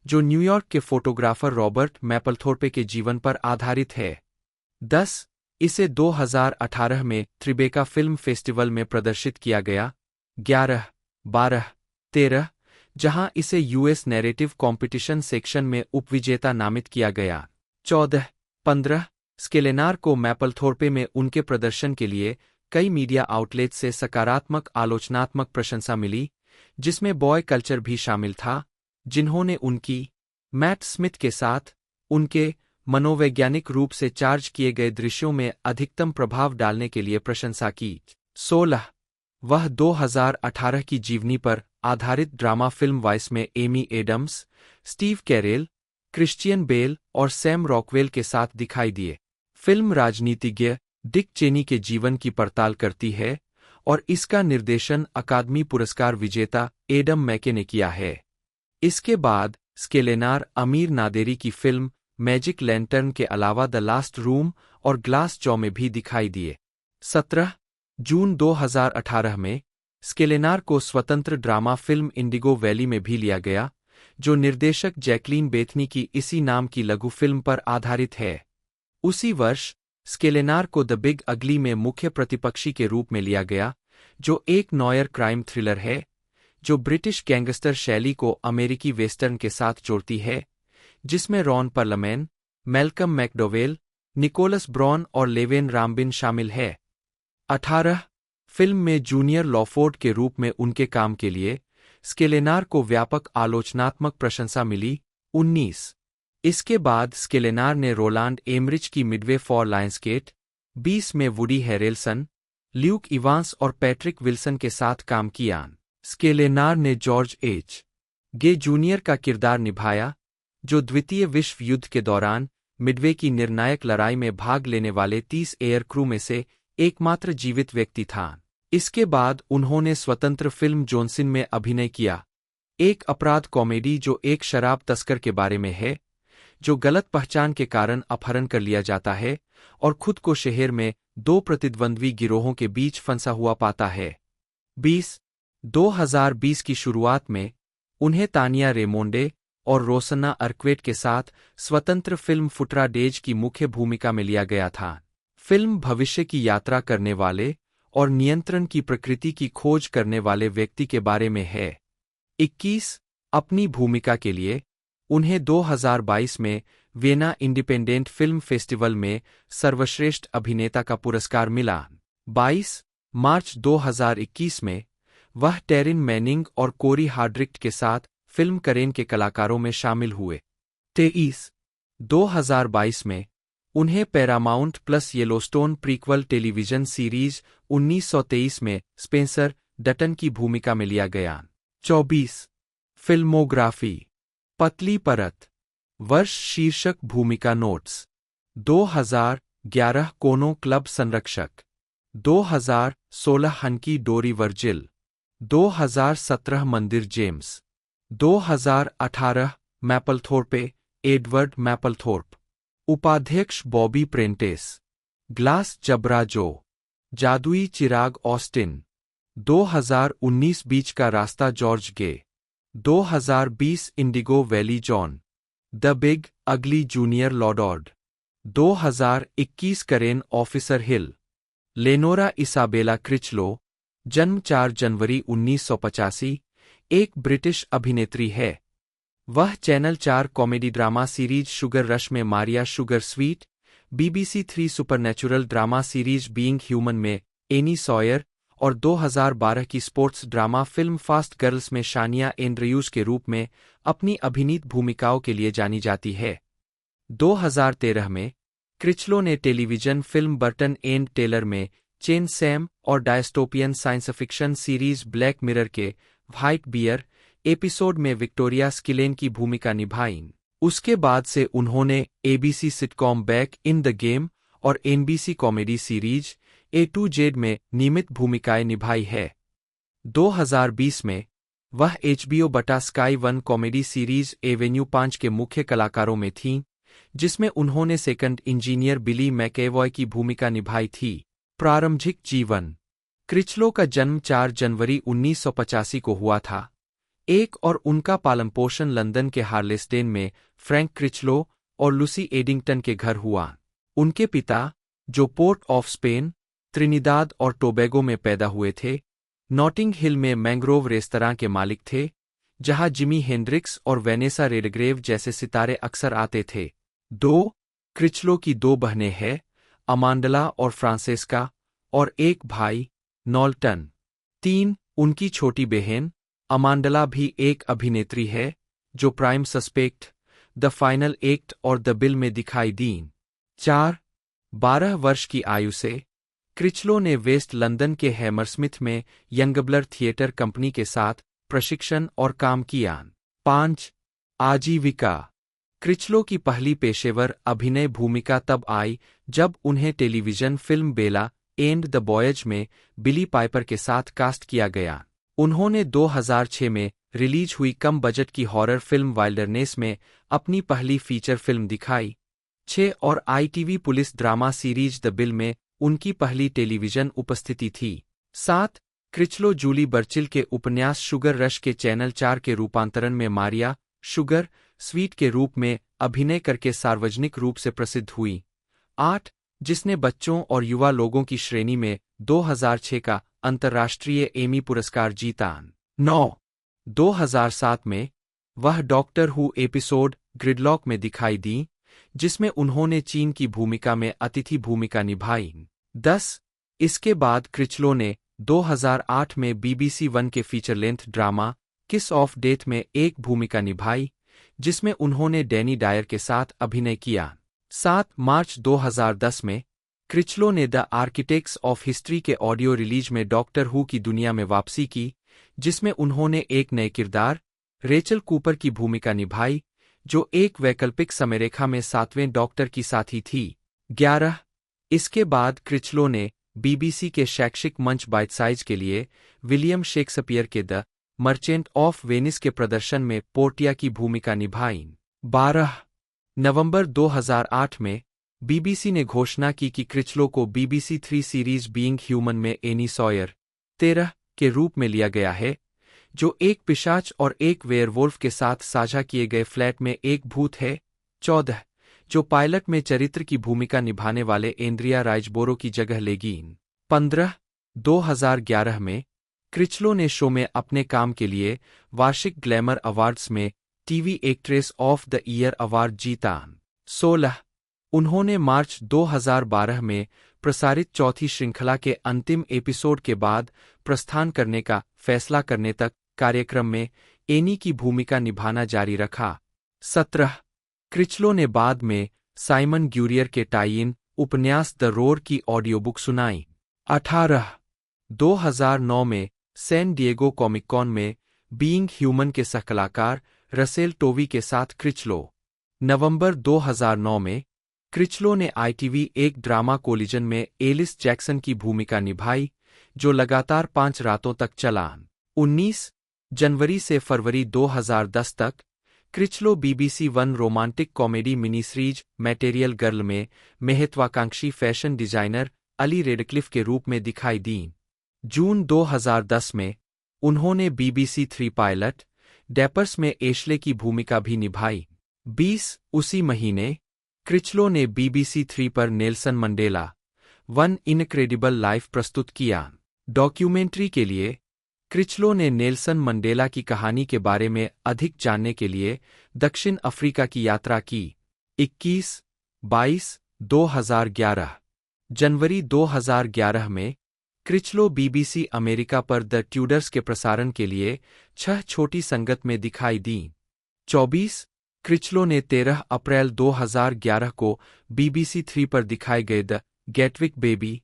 जो न्यूयॉर्क के फोटोग्राफर रॉबर्ट मैपलथोर्पे के जीवन पर आधारित है। 10। इसे 2018 में त्रिबेका फिल्म फेस्टिवल में प्रदर्शित किया गया। 11, 12, 13, जहां इसे यूएस नैरेटिव कॉम्पिटिशन सेक्शन में उपविजेता नामित किया गया। 14, 15, स्केलेनार को मैपलथोर्पे में उनके प्रदर्शन के लिए कई मीडिया आउटलेट से सकारात्मक आलोचनात्मक प्रशंसा मिली, जिसमें बॉय कल्चर भी शामिल था, जिन्होंने उनकी मैट स्मिथ के साथ उनके मनोवैज्ञानिक रूप से चार्ज किए गए दृश्यों में अधिकतम प्रभाव डालने के लिए प्रशंसा की। 16। वह 2018 की जीवनी पर आधारित ड्रामा फिल्म वाइस में Amy Adams, Steve Carell, Christian Bale और सैम रॉकवेल के साथ दिखाई दिए। फिल्म राजनीतिज्ञ डिक चेनी के जीवन की पड़ताल करती है और इसका निर्देशन अकादमी पुरस्कार विजेता एडम मैके ने किया है। इसके बाद स्केलेनार अमीर नादेरी की फिल्म मैजिक लैंटर्न के अलावा द लास्ट रूम और ग्लास जॉ में भी दिखाई दिए। 17 जून 2018 में स्केलेनार को स्वतंत्र ड्रामा फिल्म इंडिगो वैली में भी लिया गया, जो निर्देशक जैकलीन बेथनी की इसी नाम की लघु फिल्म पर आधारित है। उसी वर्ष स्केलेनार को द बिग अगली में मुख्य प्रतिपक्षी के रूप में लिया गया, जो एक नॉयर क्राइम थ्रिलर है जो ब्रिटिश गैंगस्टर शैली को अमेरिकी वेस्टर्न के साथ जोड़ती है, जिसमें Ron Perlman, Malcolm McDowell, Nicholas Braun और लेवेन राम्बिन शामिल है। 18 फिल्म में जूनियर लॉफोर्ड के रूप में उनके काम के लिए स्केलेनार को व्यापक आलोचनात्मक प्रशंसा मिली। 19 इसके बाद स्केलेनार ने रोलांड एमरिच की मिडवे फॉर लायंसगेट 20 में वुडी हैरेल्सन, ल्यूक इवांस और पैट्रिक विल्सन के साथ काम किया। स्केलेनार ने जॉर्ज एच. गे जूनियर का किरदार निभाया, जो द्वितीय विश्व युद्ध के दौरान मिडवे की निर्णायक लड़ाई में भाग लेने वाले 30 एयर क्रू में से एकमात्र जीवित व्यक्ति था। इसके बाद उन्होंने स्वतंत्र फिल्म जोन्सिन में अभिनय किया, एक अपराध कॉमेडी जो एक शराब तस्कर के बारे में है, जो गलत पहचान के कारण अपहरण कर लिया जाता है और खुद को शहर में 2 प्रतिद्वंद्वी गिरोहों के बीच फंसा हुआ पाता है। 2020 की शुरुआत में उन्हें तानिया रेमोंडे और रोसन्ना अर्क्वेट के साथ स्वतंत्र फिल्म फुटरा डेज की मुख्य भूमिका में लिया गया था। फिल्म भविष्य की यात्रा करने वाले और नियंत्रण की प्रकृति की खोज करने वाले व्यक्ति के बारे में है। 21 अपनी भूमिका के लिए उन्हें 2022 में वियना इंडिपेंडेंट फिल्म फेस्टिवल में सर्वश्रेष्ठ अभिनेता का पुरस्कार मिला। 22 मार्च 2021 में वह टेरिन मैनिंग और कोरी हार्ड्रिक्ट के साथ फिल्म करेन के कलाकारों में शामिल हुए। 23 2022 में उन्हें Paramount plus Yellowstone prequel television series 1923 में स्पेंसर डटन की भूमिका में लिया गया। 24 फिल्मोग्राफी पतली परत वर्ष शीर्षक भूमिका नोट्स 2011 कोनो क्लब संरक्षक 2016 हनकी डोरी वर्जिल 2017 मंदिर जेम्स 2018 मैपलथोर्पे एडवर्ड मैपलथोर्प उपाध्यक्ष बॉबी प्रेंटिस ग्लास जबरा जो जादुई चिराग ऑस्टिन 2019 बीच का रास्ता George Gay 2020 Indigo Valley John the big ugly junior लॉडॉर्ड 2021 करेन ऑफिसर हिल लेनोरा इसाबेला क्रिचलो जन्म 4 जनवरी 1985 एक ब्रिटिश अभिनेत्री है। वह channel 4 comedy drama series sugar rush में Maria Sugar Sweet, BBC 3 supernatural drama series being human में एनी सॉयर और 2012 की sports drama film fast girls में शानिया एंड्रयूज के रूप में अपनी अभिनीत भूमिकाओं के लिए जानी जाती है। 2013 में क्रिचलो ने television film Burton and Taylor में चेन सैम और dystopian science fiction series black mirror के व्हाइट बियर एपिसोड में विक्टोरिया स्किलेन की भूमिका निभाई। उसके बाद से उन्होंने ABC sitcom back in the game और NBC comedy series A to Z में नियमित भूमिकाएं निभाई है। 2020 में वह HBO बटा sky one comedy series Avenue 5 के मुख्य कलाकारों में थीं, जिसमें उन्होंने सेकंड इंजीनियर बिली मैकेवॉय की भूमिका निभाई थी। प्रारंभिक जीवन। क्रिचलो का जन्म 4 जनवरी 1985 को हुआ था। और उनका पालन पोषण लंदन के हार्लेस्डेन में फ्रैंक क्रिचलो और लूसी एडिंगटन के घर हुआ। उनके पिता, जो पोर्ट ऑफ स्पेन, त्रिनिदाद और टोबैगो में पैदा हुए थे, नॉटिंग हिल में मैंग्रोव रेस्तरां के मालिक थे, जहां जिमी हेंड्रिक्स और वेनेसा रेडग्रेव जैसे सितारे अक्सर आते थे। 2 क्रिचलो की 2 बहनें हैं, अमांडला और फ्रांसेस्का, और एक भाई, नॉल्टन। 3 उनकी छोटी बहन, अमांडला भी एक अभिनेत्री है, जो prime suspect, the final act और द बिल में दिखाई दीं। 4 12 वर्ष की आयु से क्रिचलो ने वेस्ट लंदन के हैमरस्मिथ में यंगब्लर थिएटर कंपनी के साथ प्रशिक्षण और काम किया। 5 आजीविका। क्रिचलो की पहली पेशेवर अभिनय भूमिका तब आई जब उन्हें television film Bella and the boys में बिली पाइपर के साथ कास्ट किया गया। उन्होंने 2006 में रिलीज हुई कम बजट की हॉरर फिल्म वाइल्डरनेस में अपनी पहली फीचर फिल्म दिखाई। 6 और ITV police drama series the bill में उनकी पहली टेलीविजन उपस्थिति थी। 7 क्रिचलो जूली बर्चिल के उपन्यास शुगर रश के चैनल 4 के रूपांतरण में मारिया शुगर स्वीट के रूप में अभिनय करके सार्वजनिक रूप से प्रसिद्ध हुई। 8 जिसने बच्चों और युवा लोगों की श्रेणी में 2006 का अंतर्राष्ट्रीय एमी पुरस्कार जीता। 9 2007 में वह डॉक्टर हू एपिसोड ग्रिडलॉक में दिखाई दी, जिसमें उन्होंने चीन की भूमिका में अतिथि भूमिका निभाई। 10 इसके बाद क्रिचलो ने 2008 में BBC वन के फीचर लेंथ ड्रामा किस ऑफ डेथ में एक भूमिका निभाई, जिसमें उन्होंने डैनी डायर के साथ अभिनय किया। 7 मार्च 2010 में क्रिचलो ने द आर्किटेक्ट्स ऑफ हिस्ट्री के ऑडियो रिलीज में डॉक्टर हू की दुनिया में वापसी की, जिसमें उन्होंने एक नए किरदार, रेचल कूपर की भूमिका निभाई, जो एक वैकल्पिक समयरेखा में 7वें डॉक्टर की साथी थी। 11 इसके बाद क्रिचलो ने BBC के शैक्षिक मंच बाइट साइज के लिए विलियम शेक्सपियर के द मर्चेंट ऑफ वेनिस के प्रदर्शन में पोर्टिया की भूमिका निभाई। 12 नवंबर 2008 में BBC ने घोषणा की कि क्रिचलो को BBC 3 सीरीज बीइंग ह्यूमन में एनी सॉयर 13 के रूप में लिया गया है, जो एक पिशाच और एक वेयरवोल्फ के साथ साझा किए गए फ्लैट में एक भूत है। 14 जो पायलट में चरित्र की भूमिका निभाने वाले एंड्रिया राइजबोरो की जगह लेगी। 15 2011 में क्रिचलो ने शो में अपने काम के लिए वार्षिक ग्लैमर अवार्ड्स में TV actress of the year award जीता। 16 उन्होंने मार्च 2012 में प्रसारित चौथी श्रृंखला के अंतिम एपिसोड के बाद प्रस्थान करने का फैसला करने तक कार्यक्रम में एनी की भूमिका निभाना जारी रखा। 17 क्रिचलो ने बाद में साइमन ग्यूरियर के टाई-इन उपन्यास द रोर की ऑडियोबुक सुनाई। 18 2009 में सैन डिएगो कॉमिक कॉन में बीइंग ह्यूमन के सहकलाकार रसेल टोवी के साथ क्रिचलो। नवंबर 2009 में क्रिचलो ने ITV एक ड्रामा कोलिजन में एलिस जैक्सन की भूमिका निभाई, जो लगातार 5 रातों तक चला। 19 जनवरी से फरवरी 2010 तक क्रिचलो BBC one romantic comedy mini series material girl में महत्वाकांक्षी फैशन डिजाइनर अली रेडक्लिफ के रूप में दिखाई दी। जून 2010 में उन्होंने BBC 3 पायलट डैपर्स में एशले की भूमिका भी निभाई। 20 उसी महीने क्रिचलो ने BBC 3 पर Nelson Mandela one incredible life प्रस्तुत किया। डॉक्यूमेंट्री के लिए क्रिचलो ने नेल्सन मंडेला की कहानी के बारे में अधिक जानने के लिए दक्षिण अफ्रीका की यात्रा की। 21-22 2011 जनवरी 2011 में क्रिचलो BBC अमेरिका पर द ट्यूडर्स के प्रसारण के लिए 6 छोटी संगत में दिखाई दी। 24 क्रिचलो ने 13 अप्रैल 2011 को BBC 3 पर दिखाए गए the Gatwick baby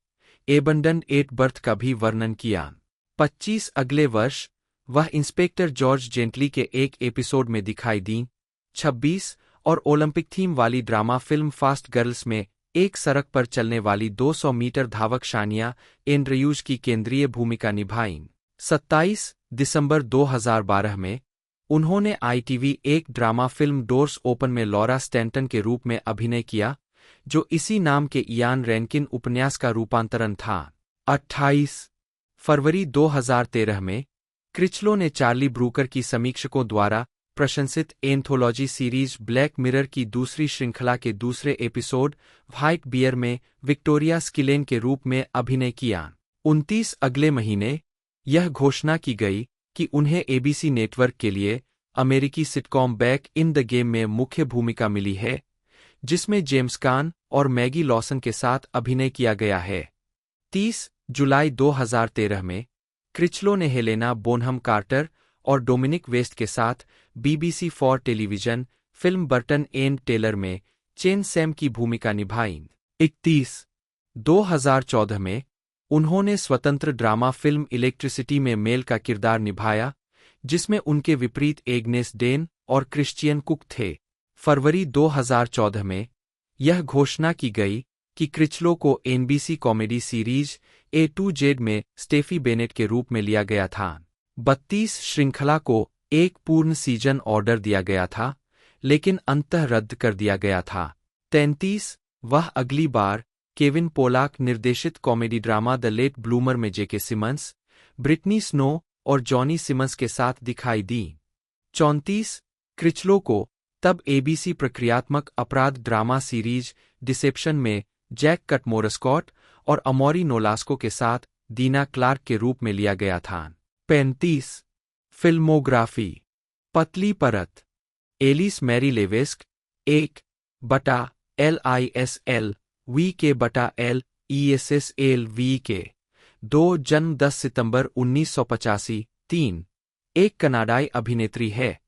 abandon at birth का भी वर्णन किया। 25 अगले वर्ष वह इंस्पेक्टर जॉर्ज जेंटली के एक एपिसोड में दिखाई दी। 26 और ओलंपिक थीम वाली ड्रामा फिल्म फास्ट गर्ल्स में एक सड़क पर चलने वाली 200 मीटर धावक शानिया एंड्रयूज की केंद्रीय भूमिका निभाईं। 27 दिसंबर 2012 में उन्होंने ITV एक ड्रामा फिल्म डोर्स ओपन में लॉरा स्टैंटन के रूप में अभिनय किया, जो इसी नाम के इयान रैनकिन उपन्यास का रूपांतरण था। 28 फरवरी 2013 में क्रिचलो ने चार्ली ब्रूकर की समीक्षकों द्वारा प्रशंसित एंथोलॉजी सीरीज ब्लैक मिरर की दूसरी श्रृंखला के दूसरे एपिसोड व्हाइट बियर में विक्टोरिया स्किलेन के रूप में अभिनय किया। 29 अगले महीने यह घोषणा की गई कि उन्हें ABC नेटवर्क के लिए अमेरिकी sitcom back in the game में मुख्य भूमिका मिली है, जिसमें जेम्स कान और मैगी लॉसन के साथ अभिनय किया गया है। 30 जुलाई 2013 में क्रिचलो ने हेलेना बोनहम कार्टर और डोमिनिक वेस्ट के साथ BBC four television film Burton and Taylor में चेन सैम की भूमिका निभाई। 31 2014 में उन्होंने स्वतंत्र ड्रामा फिल्म इलेक्ट्रिसिटी में मेल का किरदार निभाया, जिसमें उनके विपरीत एग्नेस डेन और क्रिश्चियन कुक थे। फरवरी 2014 में यह घोषणा की गई कि क्रिचलो को NBC comedy series A to Z में स्टेफी बेनेट के रूप में लिया गया था। 32 श्रृंखला को एक पूर्ण सीजन ऑर्डर दिया गया था, लेकिन अंततः रद्द कर दिया गया था। 33 वह अगली बार केविन पोलाक निर्देशित comedy drama the late bloomer में J.K. सिमंस, ब्रिटनी स्नो और जॉनी सिमंस के साथ दिखाई दी। 34 क्रिचलो को तब ABC प्रक्रियात्मक अपराध ड्रामा सीरीज डिसेप्शन में जैक कटमोरस्कॉट और अमौरी नोलास्को के साथ दीना क्लार्क के रूप में लिया गया था। 35 फिल्मोग्राफी पतली परत Alice Mary लेवेस्क 1/LISL VK/L ESSL 2 जन्म 10 सितंबर 1985 3 एक कनाडाई अभिनेत्री है।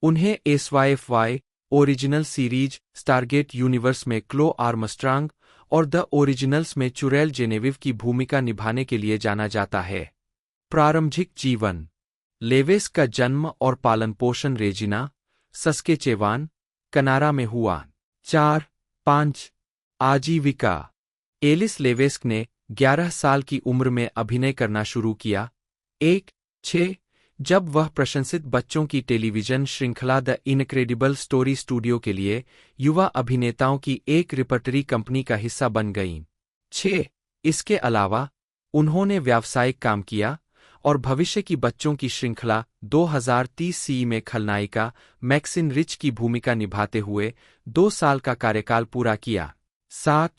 उन्हें SYFY original series Stargate universe में क्लो आर्मस्ट्रांग और द ओरिजिनल्स में चुरेल जेनेविव की भूमिका निभाने के लिए जाना जाता है। प्रारंभिक जीवन लेवेस्क का जन्म और पालन पोषण रेजिना, सस्केचेवान, कनाडा में हुआ। 4-5 आजीविका एलिस लेवेस्क ने 11 साल की उम्र में अभिनय करना शुरू किया। 1-6 जब वह प्रशंसित बच्चों की टेलीविजन श्रृंखला द इनक्रेडिबल स्टोरी स्टूडियो के लिए युवा अभिनेताओं की एक रिपर्टरी कंपनी का हिस्सा बन गईं। 6 इसके अलावा उन्होंने व्यावसायिक काम किया और भविष्य की बच्चों की श्रृंखला 2030 CE में खलनायिका मैक्सिन रिच की भूमिका निभाते हुए 2 साल का कार्यकाल पूरा किया। 7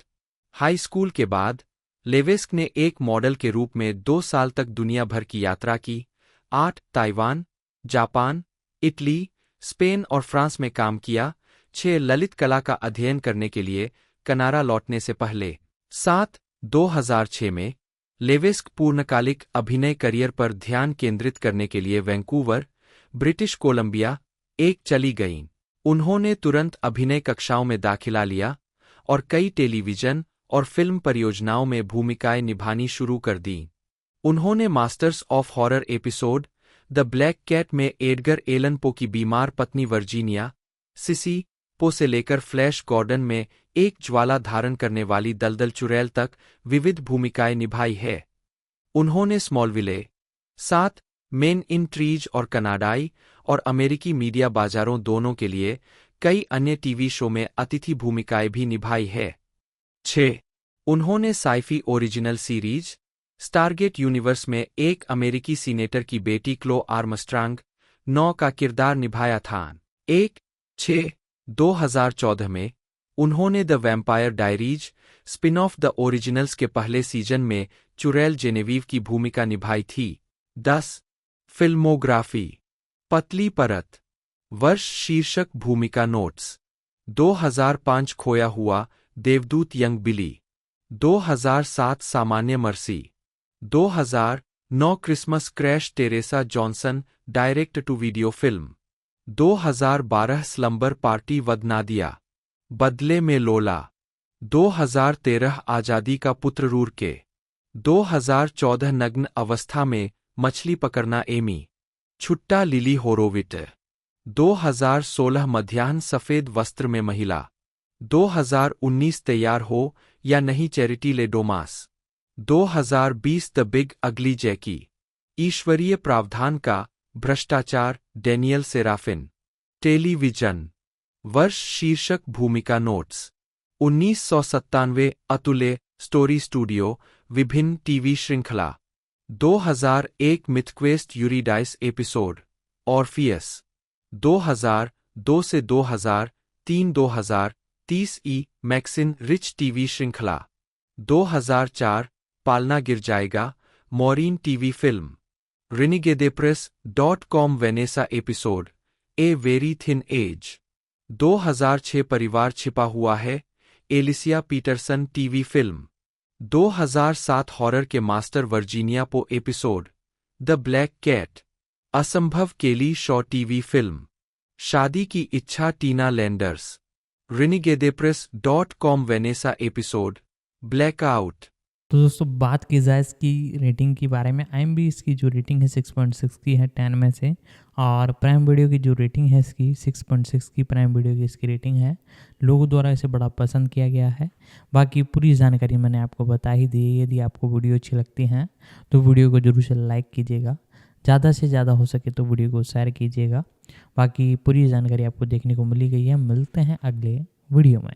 हाई स्कूल के बाद लेवेस्क ने एक मॉडल के रूप में 2 साल तक दुनिया भर की यात्रा की। 8 ताइवान, जापान, इटली, स्पेन और फ्रांस में काम किया। 6 ललित कला का अध्ययन करने के लिए कनाडा लौटने से पहले। 7 2006 में लेवेस्क पूर्णकालिक अभिनय करियर पर ध्यान केंद्रित करने के लिए वैंकूवर, ब्रिटिश कोलंबिया 1 चली गईं। उन्होंने तुरंत अभिनय कक्षाओं में दाखिला लिया और कई टेलीविजन और फिल्म परियोजनाओं में भूमिकाएं निभानी शुरू कर दीं। उन्होंने masters of horror episode the black cat में एडगर एलन पो की बीमार पत्नी वर्जीनिया सिसी पो से लेकर फ्लैश गॉर्डन में एक ज्वाला धारण करने वाली दलदल चुड़ैल तक विविध भूमिकाएं निभाई है। उन्होंने स्मॉलविले 7 मेन इन ट्रीज और कनाडाई और अमेरिकी मीडिया बाजारों दोनों के लिए कई अन्य टीवी शो में अतिथि भूमिकाएं भी निभाई है। 6 उन्होंने साइफी ओरिजिनल सीरीज स्टारगेट यूनिवर्स में एक अमेरिकी सीनेटर की बेटी क्लो आर्मस्ट्रांग 9 का किरदार निभाया था। 1-6-2014 में उन्होंने the vampire diaries spin off the originals के पहले सीजन में चुरेल जेनेविव की भूमिका निभाई थी। 10 फिल्मोग्राफी पतली परत वर्ष शीर्षक भूमिका नोट्स 2005 खोया हुआ देवदूत यंग बिली 2007 सामान्य mercy 2009 Christmas crash Teresa Johnson direct to video film 2012 slumber party वद नादिया बदले में लोला 2013 आजादी का पुत्र रूरके 2014 नग्न अवस्था में मछली पकड़ना एमी छुट्टा लिली होरोविट 2016 मध्याह्न सफेद वस्त्र में महिला 2019 तैयार हो या नहीं चैरिटी ले डोमास। 2020 द बिग अगली जैकी। ईश्वरीय प्रावधान का भ्रष्टाचार डैनियल सेराफिन। टेलीविजन वर्ष शीर्षक भूमिका नोट्स। 1997 अतुल्य स्टोरी स्टूडियो विभिन्न टीवी श्रृंखला। 2001 मिथक्वेस्ट यूरिडाइस एपिसोड ऑर्फियस। 2002 से 2003 2030 ई मैक्सिन रिच टीवी श्रृंखला। 2004 पालना गिर जाएगा मॉरीन टीवी फिल्म। रिनिगेदेप्रेस.com Vanessa episode a very thin edge. 2006 परिवार छिपा हुआ है Alicia Peterson TV film. 2007 horror के master Virginia Poe episode the black cat. असंभव केली शॉ टीवी फिल्म। शादी की इच्छा टीना लैंडर्स। रिनिगेदेप्रेस.com वेनेसा एपिसोड ब्लैकआउट। तो दोस्तों बात की जाए इसकी रेटिंग के बारे में, IMDb इसकी जो रेटिंग है 6.6 की है 10 में से, और प्राइम वीडियो की जो रेटिंग है इसकी 6.6 की प्राइम वीडियो की इसकी रेटिंग है। लोगों द्वारा इसे बड़ा पसंद किया गया है। बाकी पूरी जानकारी मैंने आपको बता ही दी है। यदि आपको वीडियो अच्छी लगती हैं तो वीडियो को जरूर से लाइक कीजिएगा, ज़्यादा से ज़्यादा हो सके तो वीडियो को शेयर कीजिएगा। बाकी पूरी जानकारी आपको देखने को मिली गई है। मिलते हैं अगले वीडियो में।